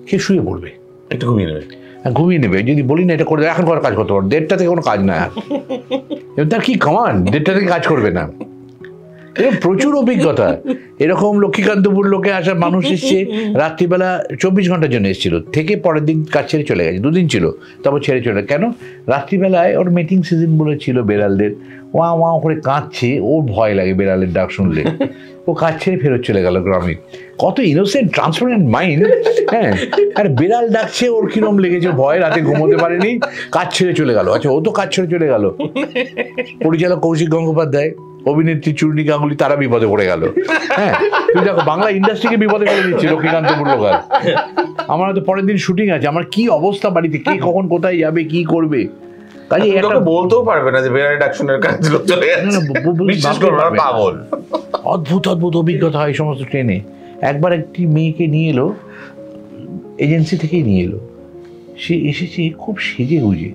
খেয়ে শুয়ে পড়বে, একটু ঘুমিয়ে নেবে। যদি বলি না এটা করে এখন করার কাজ করতে পারো, 1:30 থেকে কোনো কাজ না, এবং তার কি কমান 1:30 থেকে কাজ করবে না। এরকম প্রচুর অভিজ্ঞতা। এরকম লক্ষ্মীকান্তপুর লোকে আসা মানুষ এসছে, রাত্রিবেলা 24 ঘন্টার জন্য এসেছিল, থেকে পরের দিন কাজ ছেড়ে চলে গেছে, 2 দিন ছিল, তারপর ছেড়ে চলে। কেন? রাত্রিবেলায় ওর মিটিং সিজন বলে ছিল, বেড়ালদের ওয়া ওয়া করে কাঁদছে, ওর ভয় লাগে বেড়ালের ডাক শুনলে, ও কাজ ছেড়ে ফেরত চলে গেল গ্রামে। কত ইনোসেন্ট ট্রান্সপারেন্ট মাইন্ড। হ্যাঁ, আর বেড়াল ডাকছে, ওর কিরম লেগেছে ভয়, রাতে ঘুমোতে পারেনি, কাজ ছেড়ে চলে গেল। আচ্ছা, ও তো কাজ ছেড়ে চলে গেল, পরিচালক কৌশিক গঙ্গোপাধ্যায়, অভিনেত্রী চূর্ণী গাঙ্গুলি, তারা বিপদে পড়ে গেল। হ্যাঁ, তুই দেখো বাংলা ইন্ডাস্ট্রিকে বিপদে ফেলে দিচ্ছি লক্ষ্মীকান্তপুর লোকাল। আমার হয়তো পরের দিন শুটিং আছে, আমার কি অবস্থা বাড়িতে, কে কখন কোথায় যাবে, কি করবে, কাজে একটা বলতেও পারবে না যে বেড়াল ডাকশনের কাজগুলো চলে যাচ্ছে, বিশ্বাস করবে না, পাগল। অদ্ভুত অভিজ্ঞতা হয় সমস্ত ট্রেনে। একবার একটি মেয়েকে নিয়ে এলো, এজেন্সি থেকেই নিয়ে এলো, সে এসেছে খুব সেজে গুজে,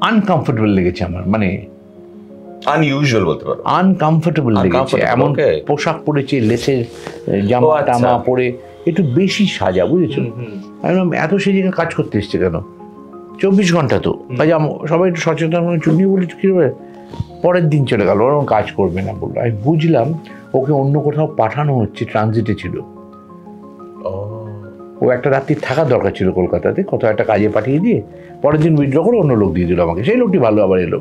আনকমফোর্টেবল লেগেছে আমার, মানে আনইউজুয়াল বলতে পারো, আনকমফোর্টেবল লেগেছে। এমন পোশাক পরেছে, লেসের জামা টামা পরে, একটু বেশি সাজা, বুঝেছো? এত সেজে কাজ করতে এসছে কেন? 24 ঘন্টা তো কাজে, সবাই একটু সচেতন চুনি বলি কি হবে। পরের দিন চলে গেল, ওরকম কাজ করবে না বললো। আমি বুঝলাম ওকে অন্য কোথাও পাঠানো হচ্ছে, ট্রানজিটে ছিল। ও একটা রাত্রি থাকার দরকার ছিল কলকাতাতে, কত একটা কাজে পাঠিয়ে দিয়ে পরের দিন উইথড্র করে অন্য লোক দিয়ে দিল আমাকে, সেই লোকটি ভালো আবার এলো।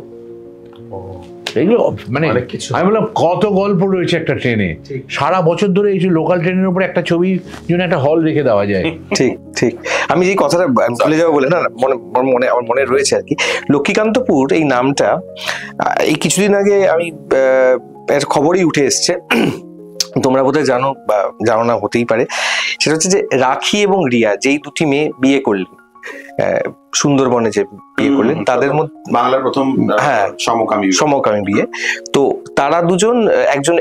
এইগুলো মানে অনেক কিছু। আমি বললাম কত গল্প রয়েছে একটা ট্রেনে, সারা বছর ধরে এই যে লোকাল ট্রেনের উপরে একটা ছবির জন্য একটা হল রেখে দেওয়া যায়। ঠিক ঠিক, আমি যে কথাটা ভুলে যাবো বলে না আমার মনে রয়েছে আর কি, লক্ষ্মীকান্তপুর এই নামটা এই কিছুদিন আগে আমি একটা খবরই উঠে এসছে, তোমরা বোধহয় জানো বা জানো না, হতেই পারে। সেটা হচ্ছে যে রাখি এবং রিয়া যেই দুটি মেয়ে বিয়ে করলেন সুন্দরবনে, যে বিয়ে করলেন তাদের মধ্যে বাংলার প্রথম হ্যাঁ সমকামী বিয়ে, তো তারা দুজন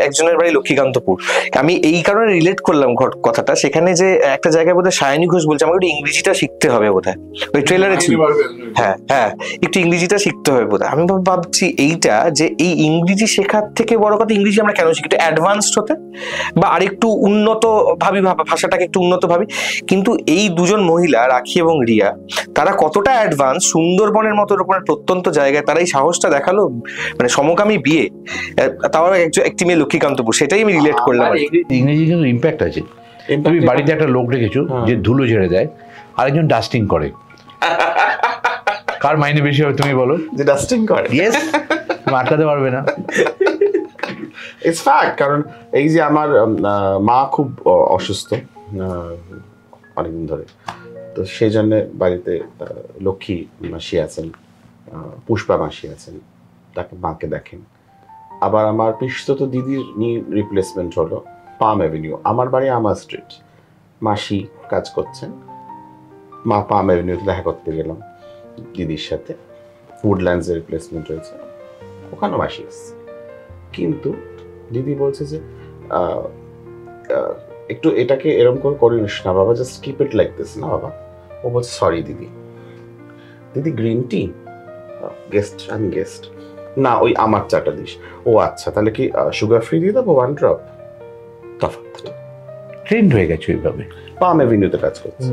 একজনের বাড়ি লক্ষ্মীকান্তপুর। আমি এই কারণে রিলেট করলাম কথাটা, সেখানে যে একটা জায়গায় বোধহয় সায়নী ঘোষ বলছে আমাকে একটু ইংরেজিটা শিখতে হবে বোধহয়, ওই ট্রেলারে ছিল, হ্যাঁ হ্যাঁ একটু ইংরেজিটা শিখতে হবে বোধহয়। আমি ভাবছি এইটা যে এই ইংরেজি শেখার থেকে বড় কথা ইংরেজি আমরা কেন শিখি, একটু অ্যাডভান্সড হতে বা আরেকটু উন্নত ভাবি, ভাষাটাকে একটু উন্নত ভাবি। কিন্তু এই দুজন মহিলা রাখি এবং রিয়া তারা কতটা অ্যাডভান্স, সুন্দরবনের মতো রকমের প্রত্যন্ত জায়গায় তারা এই সাহসটা দেখালো, মানে সমকামী বিয়ে, তাও একটি মেয়ে লক্ষ্মীকান্তপুর, সেটাই আমি রিলেট করলাম। ইংরেজি কিন্তু ইম্প্যাক্ট আছে। তুমি বাড়িতে একটা লোক রেখেছো যে ধুলো ঝেড়ে দেয়, আরেকজন ডাস্টিং করে, কার মাইনে বেশি হবে তুমি বলো? যে ডাস্টিং করে, ইয়েস, তুমি আটকাতে পারবে না। It's fact. কারণ এই যে আমার মা খুব অসুস্থ অনেকদিন ধরে, তো সেই জন্য বাড়িতে লক্ষ্মী মাসি আছেন, পুষ্পা মাসি আছেন, তাকে মাকে দেখেন। আবার আমার পিসতুতো দিদির রিপ্লেসমেন্ট হলো পাম অ্যাভিনিউ, আমার বাড়ি আমার স্ট্রিট, মাসি কাজ করছেন, মা পাম অ্যাভিনিউতে দেখা করতে গেলাম দিদির সাথে, উডল্যান্ডসের রিপ্লেসমেন্ট হয়েছে, ওখানেও মাসি এসছে। কিন্তু দিদি বলছে যে একটু এটাকে এরকম করে করিস না বাবা, just keep it like this না বাবা। ও বলছে সরি দিদি। দিদি গ্রিন টি, গেস্ট, আমি গেস্ট না, ওই আমার চাটা দিস। ও আচ্ছা, তাহলে কি সুগার ফ্রি দিয়ে দেবো 1 ড্রপ? তফাৎ ট্রেন্ড হয়ে গেছে ওইভাবে। পাম এভিনিউতে কাজ করছে,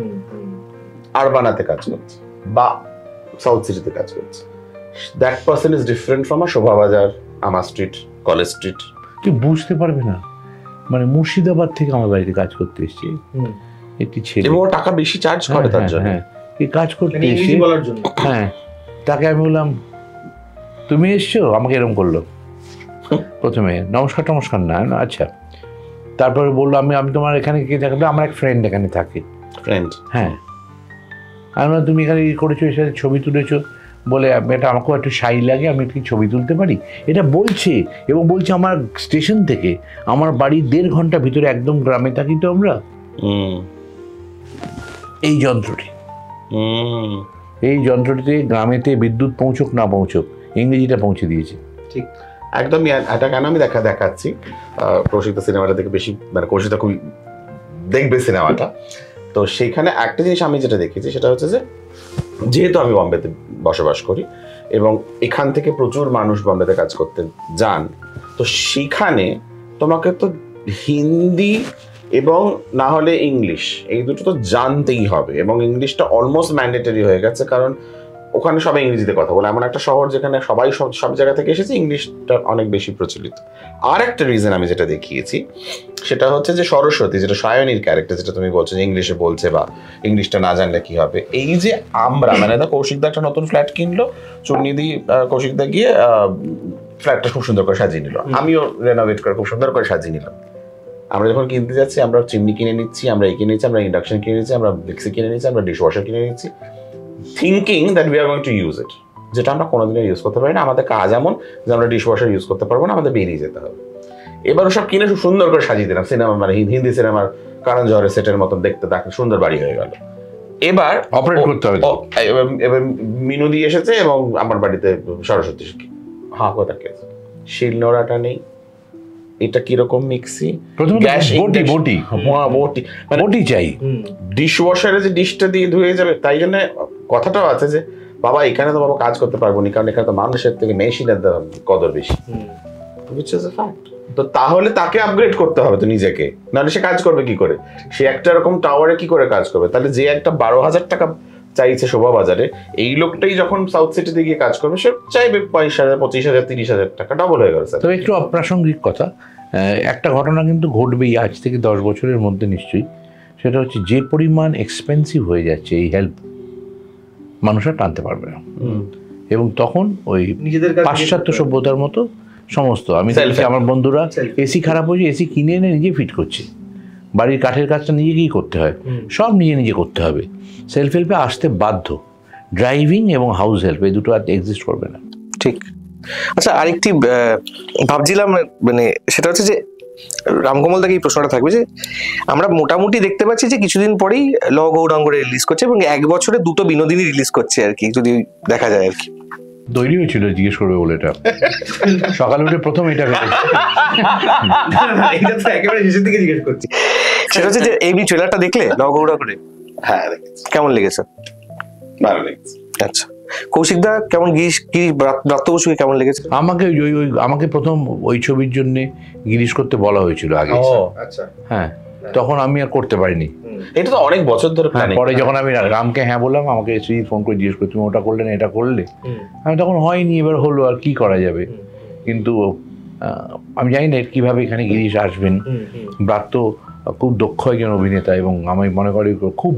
আরবানাতে কাজ করছে, বা সাউথ সিটিতে কাজ করছে। That person is different from a Shobhabazar, আমার স্ট্রিট, কলেজ স্ট্রিট। তুই বুঝতে পারবে না, মানে মুর্শিদাবাদ থেকে আমার বাড়িতে কাজ করতে এসেছি একটি ছেলে, এবং ও টাকা বেশি চার্জ করে তার জন্য। হ্যাঁ, এই কাজ করতে এসে হ্যাঁ, তাকে আমি বললাম তুমি এসছো, আমাকে এরকম করলো প্রথমে, নমস্কার টমস্কার না, আচ্ছা। তারপরে বললো আমি তোমার এখানে কে থাকবে? আমার এক ফ্রেন্ড এখানে থাকে। ফ্রেন্ড? হ্যাঁ। আমি বললাম তুমি এখানে করেছো, এর সাথে ছবি তুলেছো, বলে এটা আমাকেও একটু শাই লাগে, আমি কি ছবি তুলতে পারি? এটা বলছে, এবং বলছে আমার স্টেশন থেকে আমার বাড়ি 1.5 ঘন্টা ভিতরে, একদম গ্রামে থাকি তো আমরা। এই যন্ত্রটিতে গ্রামেতে বিদ্যুৎ পৌঁছক না পৌঁছক ইংরেজিটা পৌঁছে দিয়েছে। ঠিক একদমই। এটা কেন আমি দেখাচ্ছি, কৌশিকদা সিনেমাটা দেখে বেশি, মানে কৌশিকদা খুবই দেখবে সিনেমাটা, তো সেইখানে একটা জিনিস আমি যেটা দেখেছি সেটা হচ্ছে যে, যেহেতু আমি বম্বেতে বসবাস করি এবং এখান থেকে প্রচুর মানুষ বম্বেতে কাজ করতে যান, তো সেখানে তোমাকে তো হিন্দি এবং না হলে ইংলিশ, এই দুটো তো জানতেই হবে, এবং ইংলিশটা অলমোস্ট ম্যান্ডেটরি হয়ে গেছে, কারণ ওখানে সবাই ইংরেজিতে কথা বলে, এমন একটা শহর যেখানে সবাই সব জায়গা থেকে এসেছে, ইংলিশটা অনেক বেশি প্রচলিত। আর একটা রিজন আমি যেটা দেখিয়েছি সেটা হচ্ছে যে সরস্বতী, যেটা সায়নীর ক্যারেক্টার, যেটা তুমি বলছো যে ইংলিশে বলছে বা ইংলিশটা না জানলে কি হবে, এই যে আমরা, মানে কৌশিকদা একটা নতুন ফ্ল্যাট কিনলো, চুন্নিদি কৌশিকদা গিয়ে ফ্ল্যাটটা খুব সুন্দর করে সাজিয়ে নিল, আমিও রেনোভেট করে খুব সুন্দর করে সাজিয়ে নিলাম। আমরা যখন কিনতে যাচ্ছি, আমরা চিমনি কিনে নিচ্ছি, আমরা এই কিনে নিচ্ছি, আমরা ইন্ডাকশন কিনে নিচ্ছি, আমরা মিক্সি কিনে নিচ্ছি, আমরা ডিশ ওয়াশার কিনে নিচ্ছি, thinking that we are going to use it, যেটা আমরা কোনোদিনও ইউজ করতে পারি না। আমাদের কাজ এমন যে আমরা ডিশ ওয়াশার ইউজ করতে পারবো না, আমাদের বেরিয়ে যেতে হবে। এবার ওসব কিনে খুব সুন্দর করে সাজিয়ে দিলাম, সিনেমা মানে হিন্দি সিনেমার কারণ জহরের সেটের মতন দেখতে সুন্দর বাড়ি হয়ে গেল। এবার অপারেট করতে হবে। এবার মিনু দিয়ে এসেছে এবং আমার বাড়িতে সরস্বতী কোথাকে শিলনোড়াটা নেই, এটা কিরকম মিক্সি, গ্যাস বটি চাই, ডিশ ওয়াশারে যে ডিশটা দিয়ে ধুয়ে যাবে, তাই জন্য কথাটাও আছে যে বাবা এখানে তো বাবা কাজ করতে পারবো না, কারণ এখানে তো মানুষের থেকে মেশিনের কদর বেশি, বুঝছো? তো তাহলে তাকে আপগ্রেড করতে হবে তো নিজেকে, নাহলে সে কাজ করবে কি করে? সে একটা এরকম টাওয়ারে কি করে কাজ করবে? তাহলে যে একটা 12,000 টাকা চাইছে শোভাবাজারে, এই লোকটাই যখন সাউথ সিটিতে গিয়ে কাজ করবে, সে চাইবে 22,000, 25,000, 30,000 টাকা, ডবল হয়ে গেল। তবে একটু অপ্রাসঙ্গিক কথা, একটা ঘটনা কিন্তু ঘটবেই আজ থেকে 10 বছরের মধ্যে নিশ্চয়ই, সেটা হচ্ছে যে পরিমাণ এক্সপেন্সিভ হয়ে যাচ্ছে এই হেল্প, মানুষ আর টানতে পারবে না। এবং তখন ওই নিজেদের পাশ্চাত্য সভ্যতার মতো সমস্ত, আমি দেখছি আমার বন্ধুরা এসি খারাপ হয়েছে, এসি কিনে এনে নিজে ফিট করছে, বাড়ির কাঠের কাজটা নিজেকেই করতে হয়, সব নিজে নিজে করতে হবে, সেলফ হেল্পে আসতে বাধ্য। ড্রাইভিং এবং হাউস হেল্প এই দুটো আর এক্সিস্ট করবে না। ঠিক। আচ্ছা, আরেকটি ভাবছিলাম, মানে সেটা হচ্ছে যে রামকমল দাকে এই প্রশ্নটা থাকবে যে আমরা মোটামুটি দেখতে পাচ্ছি যে কিছুদিন পরেই ল গৌরাঙ্গ রিলিজ করছে এবং 1 বছরে 2টো বিনোদিনী রিলিজ করছে আর কি, যদি দেখা যায় আর কি। তৈরি হয়েছিল জিজ্ঞেস করবে বলে এটা, সকালে উঠে প্রথম এটা একেবারে শেষের দিকে জিজ্ঞেস করছি। সেটা হচ্ছে যে এই ট্রেলারটা দেখলে ল গৌরাঙ্গরে? হ্যাঁ দেখেছি। কেমন লেগেছে? ভালো লেগেছে। আচ্ছা, কৌশিক দা কেমন, গিরিশ ব্রাত্য বসুকে কেমন লেগেছে? আমাকে আমাকে প্রথম ওই ছবির জন্য গিরিশ করতে বলা হয়েছিল আগে। আচ্ছা। হ্যাঁ, তখন আমি আর করতে পারিনি। এটা তো অনেক বছর ধরে প্ল্যানিং। পরে যখন আমি রামকে হ্যাঁ বললাম, আমাকে শ্রী ফোন করে জিজ্ঞেস করে তুমি ওটা করলে না এটা করলে, আমি তখন হয়নি, এবার হলো, আর কি করা যাবে। কিন্তু আমি জানি না কিভাবে এখানে গিরিশ আসবেন। ব্রাত্য খুব দক্ষ একজন অভিনেতা এবং আমি মনে করি খুব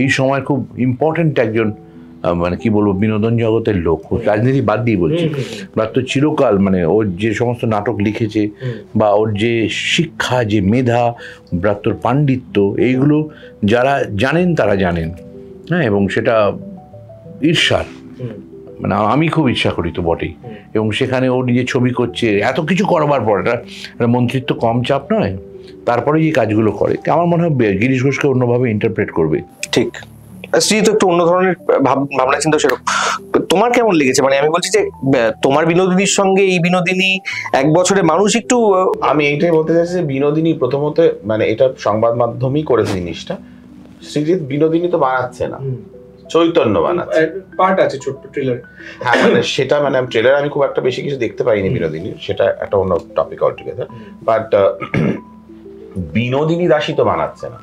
এই সময় খুব ইম্পর্টেন্ট একজন, মানে কি বলবো, বিনোদন জগতের লোক, রাজনীতি বাদ দিয়ে বলছি। ব্রাত্য চিরকাল, মানে ওর যে সমস্ত নাটক লিখেছে বা ওর যে শিক্ষা, যে মেধা, ব্রাত্যর পাণ্ডিত্য, এইগুলো যারা জানেন তারা জানেন। হ্যাঁ, এবং সেটা ঈর্ষার, মানে আমি খুব ঈর্ষা করি তো বটেই। এবং সেখানে ও নিজে ছবি করছে, এত কিছু করবার পর, এটা মন্ত্রিত্ব কম চাপ নয়, তারপরে যে কাজগুলো করে, আমার মনে হয় গিরিশ ঘোষকে অন্যভাবে ইন্টারপ্রেট করবে। ঠিক। শ্রী তো একটু অন্য ধরনের ভাবনা চিন্তা সেরকম। তোমার কেমন লেগেছে? মানে আমি বলছি যে তোমার বিনোদিনীর সঙ্গে এই বিনোদিনী 1 বছরে মানুষ একটু, আমি এইটাই বলতে চাইছি যে বিনোদিনী প্রথমত, মানে এটা সংবাদ মাধ্যমই করেছে জিনিসটা। সৃজিত বিনোদিনী তো বানাচ্ছে না, চৈতন্য বানাচ্ছে। পার্ট আছে ছোট্ট ট্রেলার। হ্যাঁ, মানে সেটা, মানে ট্রেলার আমি খুব একটা বেশি কিছু দেখতে পাইনি বিনোদিনীর, সেটা একটা অন্য টপিক অলটুগেদার। বাট বিনোদিনী দাসী তো বানাচ্ছে না।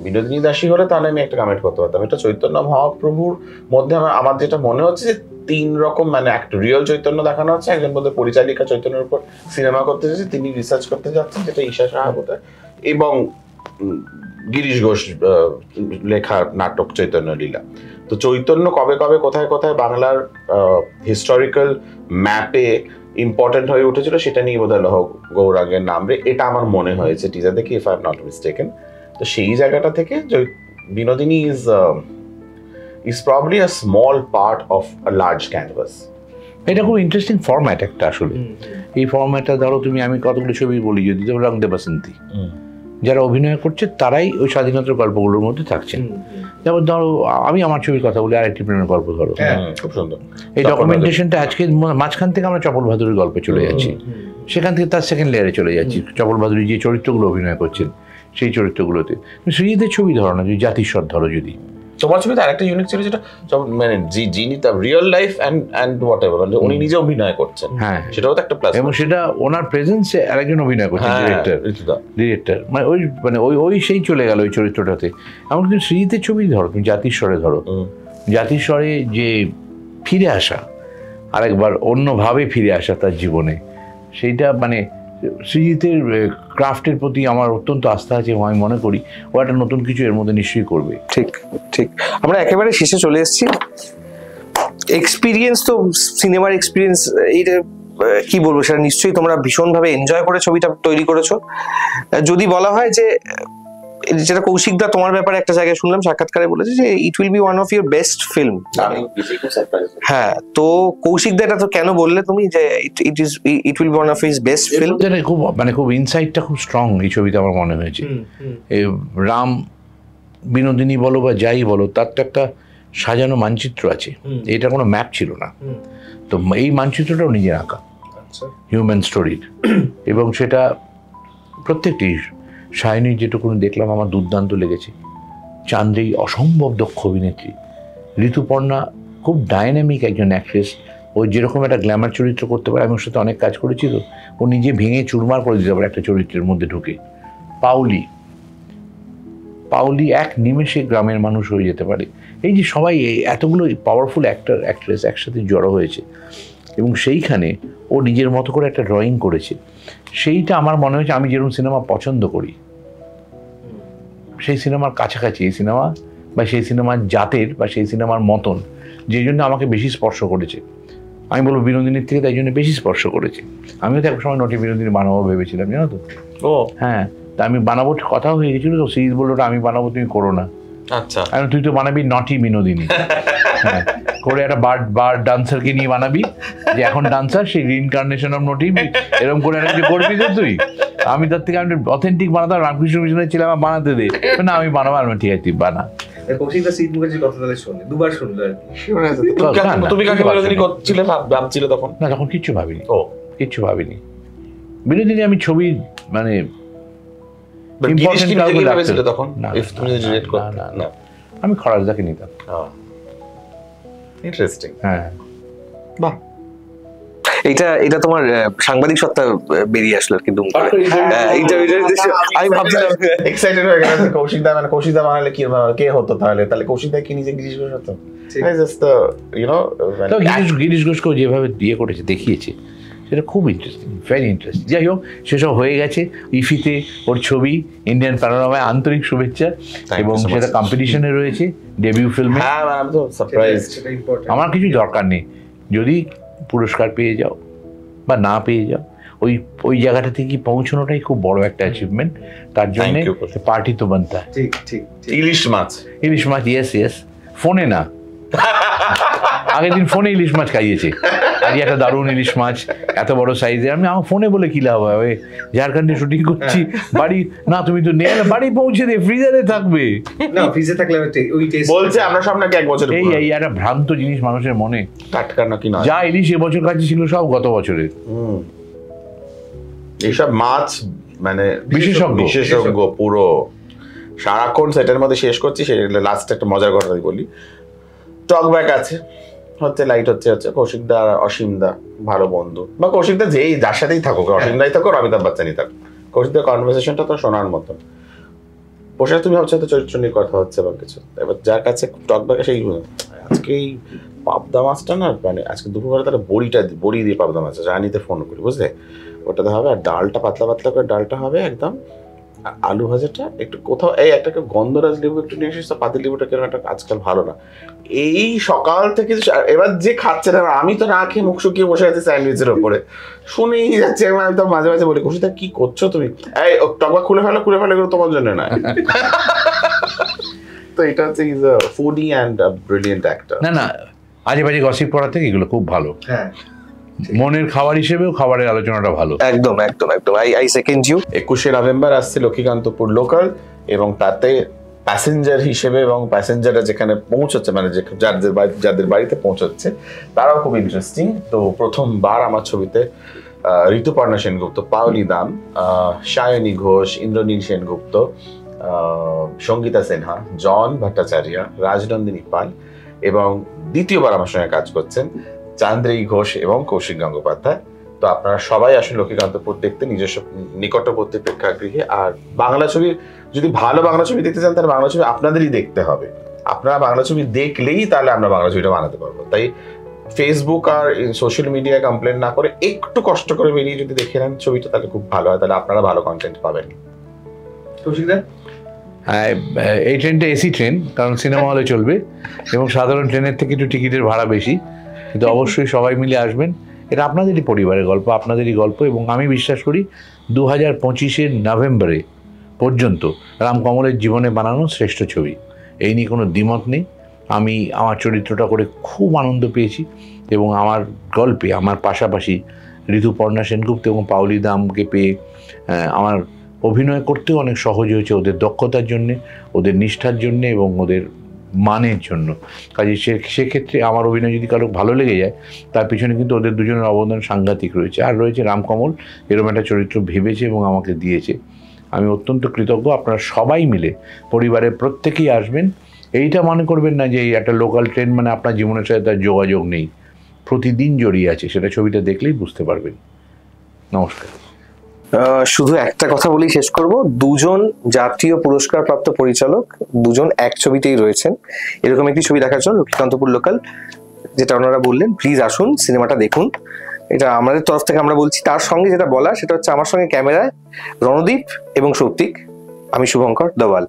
বিনোদিনী দাসী হলে তাহলে আমি একটা কমেন্ট করতে পারতাম। এটা চৈতন্য মহাপ্রভুর মধ্যে আমার যেটা মনে হচ্ছে যে 3 রকম, মানে একটা রিয়েল চৈতন্য দেখানো হচ্ছে, একজন বলতে পরিচালিকা চৈতন্যের উপর সিনেমা করতে যাচ্ছে, তিনি রিসার্চ করতে যাচ্ছেন, যেটা ঈশা সাহা বোধহয়, এবং গিরিশ ঘোষ লেখা নাটক চৈতন্য লীলা। তো চৈতন্য কবে কবে কোথায় কোথায় বাংলার হিস্টোরিক্যাল ম্যাপে ইম্পর্টেন্ট হয়ে উঠেছিল, সেটা নিয়ে বোধহয় লৌহ গৌরাঙ্গের নাম রে, এটা আমার মনে হয়েছে টিজার দেখে, if I am not mistaken. তো সেই জায়গাটা থেকে Binodini is probably a small part of a large canvas. এটা খুব ইন্টারেস্টিং ফরম্যাট একটা আসলে। এই ফরম্যাটটা ধরো তুমি, আমি কতগুলো ছবি বলি, যদি ধরো রং দে বাসন্তী, যারা অভিনয় করছে তারাই ওই স্বাধীনতার গল্পগুলোর মধ্যে থাকছেন। যেমন ধরো আমি আমার ছবির কথা বলি, আরেকটি প্রেমের গল্প ধরো, খুব সুন্দর। এই ডকুমেন্টেশনটা আজকে মাঝখান থেকে আমরা চপল ভাদুরীর গল্পে চলে যাচ্ছি, সেখান থেকে তার সেকেন্ড লেয়ারে চলে যাচ্ছি, চপল ভাদুরী যে চরিত্রগুলো অভিনয় করছেন সেই চরিত্রগুলোতে। সৃজিতের ছবি ধরো না, যদি জাতিস্বর ধরো, যদি তোমার ছবিতে আরেকটা ইউনিক ছিল, যেটা মানে যিনি তার real life and what ever, উনি নিজে অভিনয় করছেন, হ্যাঁ, সেটাও তো একটা প্লাস। এবং সেটা ওনার প্রেজেন্সে আরেকজন অভিনয় করছেন, ডিরেক্টর, মানে ওই সেই চলে গেল ওই চরিত্রটাতে। এমনকি সৃজিতের ছবি ধরো তুমি, জাতিস্বরে ধরো, জাতিস্বরে যে ফিরে আসা, আরেকবার অন্যভাবে ফিরে আসা তার জীবনে, সেইটা মানে সৃজিতের ক্রাফটের প্রতি আমার অত্যন্ত আস্থা আছে এবং আমি মনে করি ও একটা নতুন কিছু এর মধ্যে নিশ্চয়ই করবে। ঠিক ঠিক। আমরা একেবারে শেষে চলে এসেছি। এক্সপিরিয়েন্স তো, সিনেমার এক্সপিরিয়েন্স, এইটা কি বলবো, সেটা নিশ্চয়ই তোমরা ভীষণভাবে এনজয় করে ছবিটা তৈরি করেছো। যদি বলা হয় যে, যেটা কৌশিক দা তোমার ব্যাপারে একটা জায়গায় শুনলাম সাক্ষাৎকারে বলেছে যে it will be one of your best film. হ্যাঁ, তো কৌশিক দা এটা তো কেন বললে তুমি যে it will be one of his best film? খুব মানে খুব ইনসাইটটা খুব স্ট্রং এই ছবিতে আমার মনে হয়েছে। রাম, বিনোদিনী বলো বা যাই বলো, তার তো একটা সাজানো মানচিত্র আছে, এটা কোনো ম্যাপ ছিল না। তো এই মানচিত্রটাও নিজের আঁকা, হিউম্যান স্টোরির, এবং সেটা প্রত্যেকটি সায়নীর যেটুকুনি দেখলাম আমার দুর্দান্ত লেগেছে। চান্দ্রী অসম্ভব দক্ষ অভিনেত্রী, ঋতুপর্ণা খুব ডাইনামিক একজন অ্যাক্ট্রেস, ও যেরকম একটা গ্ল্যামার চরিত্র করতে পারে, আমি ওর সাথে অনেক কাজ করেছি, তো ও নিজে ভেঙে চুরমার করে দিতে পারে একটা চরিত্রের মধ্যে ঢুকে। পাউলি এক নিমেষে গ্রামের মানুষ হয়ে যেতে পারে। এই যে সবাই এতগুলো পাওয়ারফুল অ্যাক্টর অ্যাক্ট্রেস একসাথে জড়ো হয়েছে, এবং সেইখানে ও নিজের মতো করে একটা ড্রয়িং করেছে। সেইটা আমার মনে হয়েছে, আমি যেরকম সিনেমা পছন্দ করি, সেই সিনেমার কাছাকাছি এই সিনেমা, বা সেই সিনেমার জাতের বা সেই সিনেমার মতন, যে জন্য আমাকে বেশি স্পর্শ করেছে। আমি বলবো বিনোদিনীর থেকে তাই জন্য বেশি স্পর্শ করেছে। আমিও তো এক সময় নটি বিনোদিনী বানাবো ভেবেছিলাম, জানো তো। ও হ্যাঁ, তা আমি বানাবো, কথাও হয়ে গেছিল তো, সিরিজ বললো আমি বানাবো, তুমি করো না। আচ্ছা, আমি তুই তো বানাবি নটি বিনোদিনী, হ্যাঁ, করে একটা বার ডান্সারকে নিয়ে বানাবি, যে এখন ডান্সার, সেই রিইনকার্নেশন অফ নটি, এরকম করে একটা কিছু করবি তো তুই। আমি তার থেকে আমি অথেন্টিক বানাতাম, রামকৃষ্ণ মিশনের ছিলাম, আমার বানাতে দে না, আমি বানাবো। আর ঠিক আছে তুই বানা। কৌশিকদা সিট মুখার্জির কথা তাহলে শোনে, দুবার শুনলো আর কি। তুমি কাকে বিনোদিনী করছিলে ভাবছিলে তখন? না, তখন কিচ্ছু ভাবিনি, ও কিচ্ছু ভাবিনি। বিনোদিনী আমি ছবি মানে তখন আমি খরাজদাকে নিতাম। ইন্টারেস্টিং। হ্যাঁ, বাহ, এটা তোমার সাংবাদিক সত্তা বেরিয়ে আসলো আর কি। আমি ভাবছিলাম এক্সাইটেড হয়ে গেলাম কৌশিকদা বানালে কি কে হতো তাহলে কৌশিকদা কি নিজে গিরিশ ঘোষ হতো? গিরিশ ঘোষকেও যেভাবে বিয়ে করেছে দেখিয়েছে, সেটা খুব ইন্টারেস্টিং, ভেরি ইন্টারেস্টিং। যাই হোক, সেসব হয়ে গেছে। ইফিতে ওর ছবি, ইন্ডিয়ান প্যানোরামায় আন্তরিক শুভেচ্ছা, এবং সেটা কম্পিটিশনে রয়েছে ডেবিউ ফিল্মে। আমার কিছু দরকার নেই, যদি পুরস্কার পেয়ে যাও বা না পেয়ে যাও, ওই জায়গাটা থেকে পৌঁছানোটাই খুব বড় একটা অ্যাচিভমেন্ট। তার জন্য পার্টি তো বানতা। ঠিক ঠিক। ইলিশ মাছ, ইয়েস, ফোনে না, আগের দিন ফোনে ইলিশ মাছ খাইয়েছে। আজকে একটা দারুণ ইলিশ মাছ, এত বড় সাইজের। আমি আমার ফোনে বলে কি লাভ হবে, ঝাড়খণ্ডে শুটিং করছি, বাড়ি না, তুমি তো নিয়ে বাড়ি পৌঁছে দে, ফ্রিজারে থাকবে না, ফ্রিজে থাকলে ওই টেস্ট বলছে আমরা সব নাকি 1 বছর। এই একটা ভ্রান্ত জিনিস মানুষের মনে, টাটকা নাকি না, যা ইলিশ এবছর কাছে ছিল সব গত বছরের। এইসব মাছ মানে বিশেষজ্ঞ পুরো সারাক্ষণ সেটার মধ্যে শেষ করছি। লাস্ট একটা মজার কথা বলি, টক ব্যাক আছে, লাইট হচ্ছে কৌশিকদা আর অসীমদা ভালো বন্ধু, বা কৌশিকদা যেই যার সাথেই থাকুক, অসীমদাই থাকুক, অমিতাভ বচ্চনই থাকুক, কৌশিকদার কনভারসেশনটা তো শোনার মতন। বসে তুমি ভাবছো তো চরিত্র নিয়ে কথা হচ্ছে বা কিছু, এবার যার কাছে টক ব্যাক সেই আজকে এই পাবদা মাছটা না, মানে আজকে দুপুরবেলা তারা বড়ি দিয়ে পাবদা মাছ রানিতে ফোন করি, বুঝলে, ওটাতে হবে। আর ডালটা পাতলা পাতলা করে ডালটা হবে একদম, আলু ভাজাটা একটু কোথাও এই একটা গন্ধরাজ লেবু একটু নিয়ে এসেছে, পাতি লেবুটা কেন একটা আজকাল ভালো না। এই সকাল থেকে এবার যে খাচ্ছে না, আমি তো না খেয়ে মুখ শুকিয়ে বসে আছি স্যান্ডউইচের ওপরে, শুনেই যাচ্ছে। আমি তো মাঝে মাঝে বলি, কৌশিকদা কি করছো তুমি, এই টকবা খুলে ফেলো এগুলো তোমার জন্য না। তো এটা হচ্ছে is a foodie and a brilliant actor. না, আজে বাজে গসিপ পড়া থেকে এগুলো খুব ভালো। হ্যাঁ, মনের খাবার হিসেবেও খাবারের আলোচনাটা ভালো। একদম। I second you. 21শে নভেম্বর আসছে লক্ষ্মীকান্তপুর লোকাল, এবং তাতে প্যাসেঞ্জার হিসেবে, এবং প্যাসেঞ্জাররা যেখানে পৌঁছচ্ছে, মানে যাদের বাড়িতে পৌঁছচ্ছে তারাও খুব ইন্টারেস্টিং। তো প্রথমবার আমার ছবিতে ঋতুপর্ণা সেনগুপ্ত, পাওলি দাম, সায়নী ঘোষ, ইন্দ্রনীল সেনগুপ্ত, সঙ্গীতা সিনহা, জন ভট্টাচার্য, রাজনন্দিনী পাল, এবং দ্বিতীয়বার আমার সঙ্গে কাজ করছেন চান্দ্রেয়ী ঘোষ এবং কৌশিক গঙ্গোপাধ্যায়। তো আপনারা সবাই আসুন লক্ষ্মীকান্তপুর দেখতে, নিজস্ব নিকটবর্তী প্রেক্ষাগৃহে। আর বাংলা ছবি, যদি ভালো বাংলা ছবি দেখতে চান, তাহলে বাংলা ছবি আপনাদেরই দেখতে হবে। আপনারা বাংলা ছবি দেখলেই তাহলে আমরা বাংলা ছবিটা বানাতে পারবো। তাই ফেসবুক আর সোশ্যাল মিডিয়ায় কমপ্লেন না করে একটু কষ্ট করে বেরিয়ে যদি দেখে নেন ছবিটা, তাহলে খুব ভালো হয়, তাহলে আপনারা ভালো কন্টেন্ট পাবেন। হ্যাঁ, এই ট্রেনটা এসি ট্রেন, কারণ সিনেমা হলে চলবে, এবং সাধারণ ট্রেনের থেকে একটু টিকিটের ভাড়া বেশি, কিন্তু অবশ্যই সবাই মিলে আসবেন। এটা আপনাদেরই পরিবারের গল্প, আপনাদেরই গল্প, এবং আমি বিশ্বাস করি 2025 নভেম্বরে পর্যন্ত রামকমলের জীবনে বানানো শ্রেষ্ঠ ছবি, এই নিয়ে কোনো দ্বিমত নেই। আমি আমার চরিত্রটা করে খুব আনন্দ পেয়েছি, এবং আমার গল্পে আমার পাশাপাশি ঋতুপর্ণা সেনগুপ্ত এবং পাওলি দামকে পেয়ে আমার অভিনয় করতেও অনেক সহজ হয়েছে, ওদের দক্ষতার জন্যে, ওদের নিষ্ঠার জন্যে, এবং ওদের মানের জন্য। কাজে সেক্ষেত্রে আমার অভিনয় যদি কারো ভালো লেগে যায়, তার পিছনে কিন্তু ওদের দুজনের অবদান সাংঘাতিক রয়েছে। আর রয়েছে রামকমল, এরকম একটা চরিত্র ভেবেছে এবং আমাকে দিয়েছে। আমি অত্যন্ত কৃতজ্ঞ। আপনারা সবাই মিলে পরিবারের প্রত্যেকেই আসবেন। এইটা মনে করবেন না যে এই একটা লোকাল ট্রেন মানে আপনার জীবনের সাথে তার যোগাযোগ নেই, প্রতিদিন জড়িয়ে আছে, সেটা ছবিটা দেখলেই বুঝতে পারবেন। নমস্কার। শুধু একটা কথা বলেই শেষ করব, দুজন জাতীয় পুরস্কার প্রাপ্ত পরিচালক দুজন এক ছবিতেই রয়েছেন। এরকম একটি ছবি দেখার জন্য লক্ষ্মীকান্তপুর লোকাল, যেটা ওনারা বললেন, প্লিজ আসুন, সিনেমাটা দেখুন। এটা আমাদের তরফ থেকে আমরা বলছি। তার সঙ্গে যেটা বলা, সেটা হচ্ছে আমার সঙ্গে ক্যামেরায় রণদীপ এবং সৌপ্তিক, আমি শুভঙ্কর দওয়াল।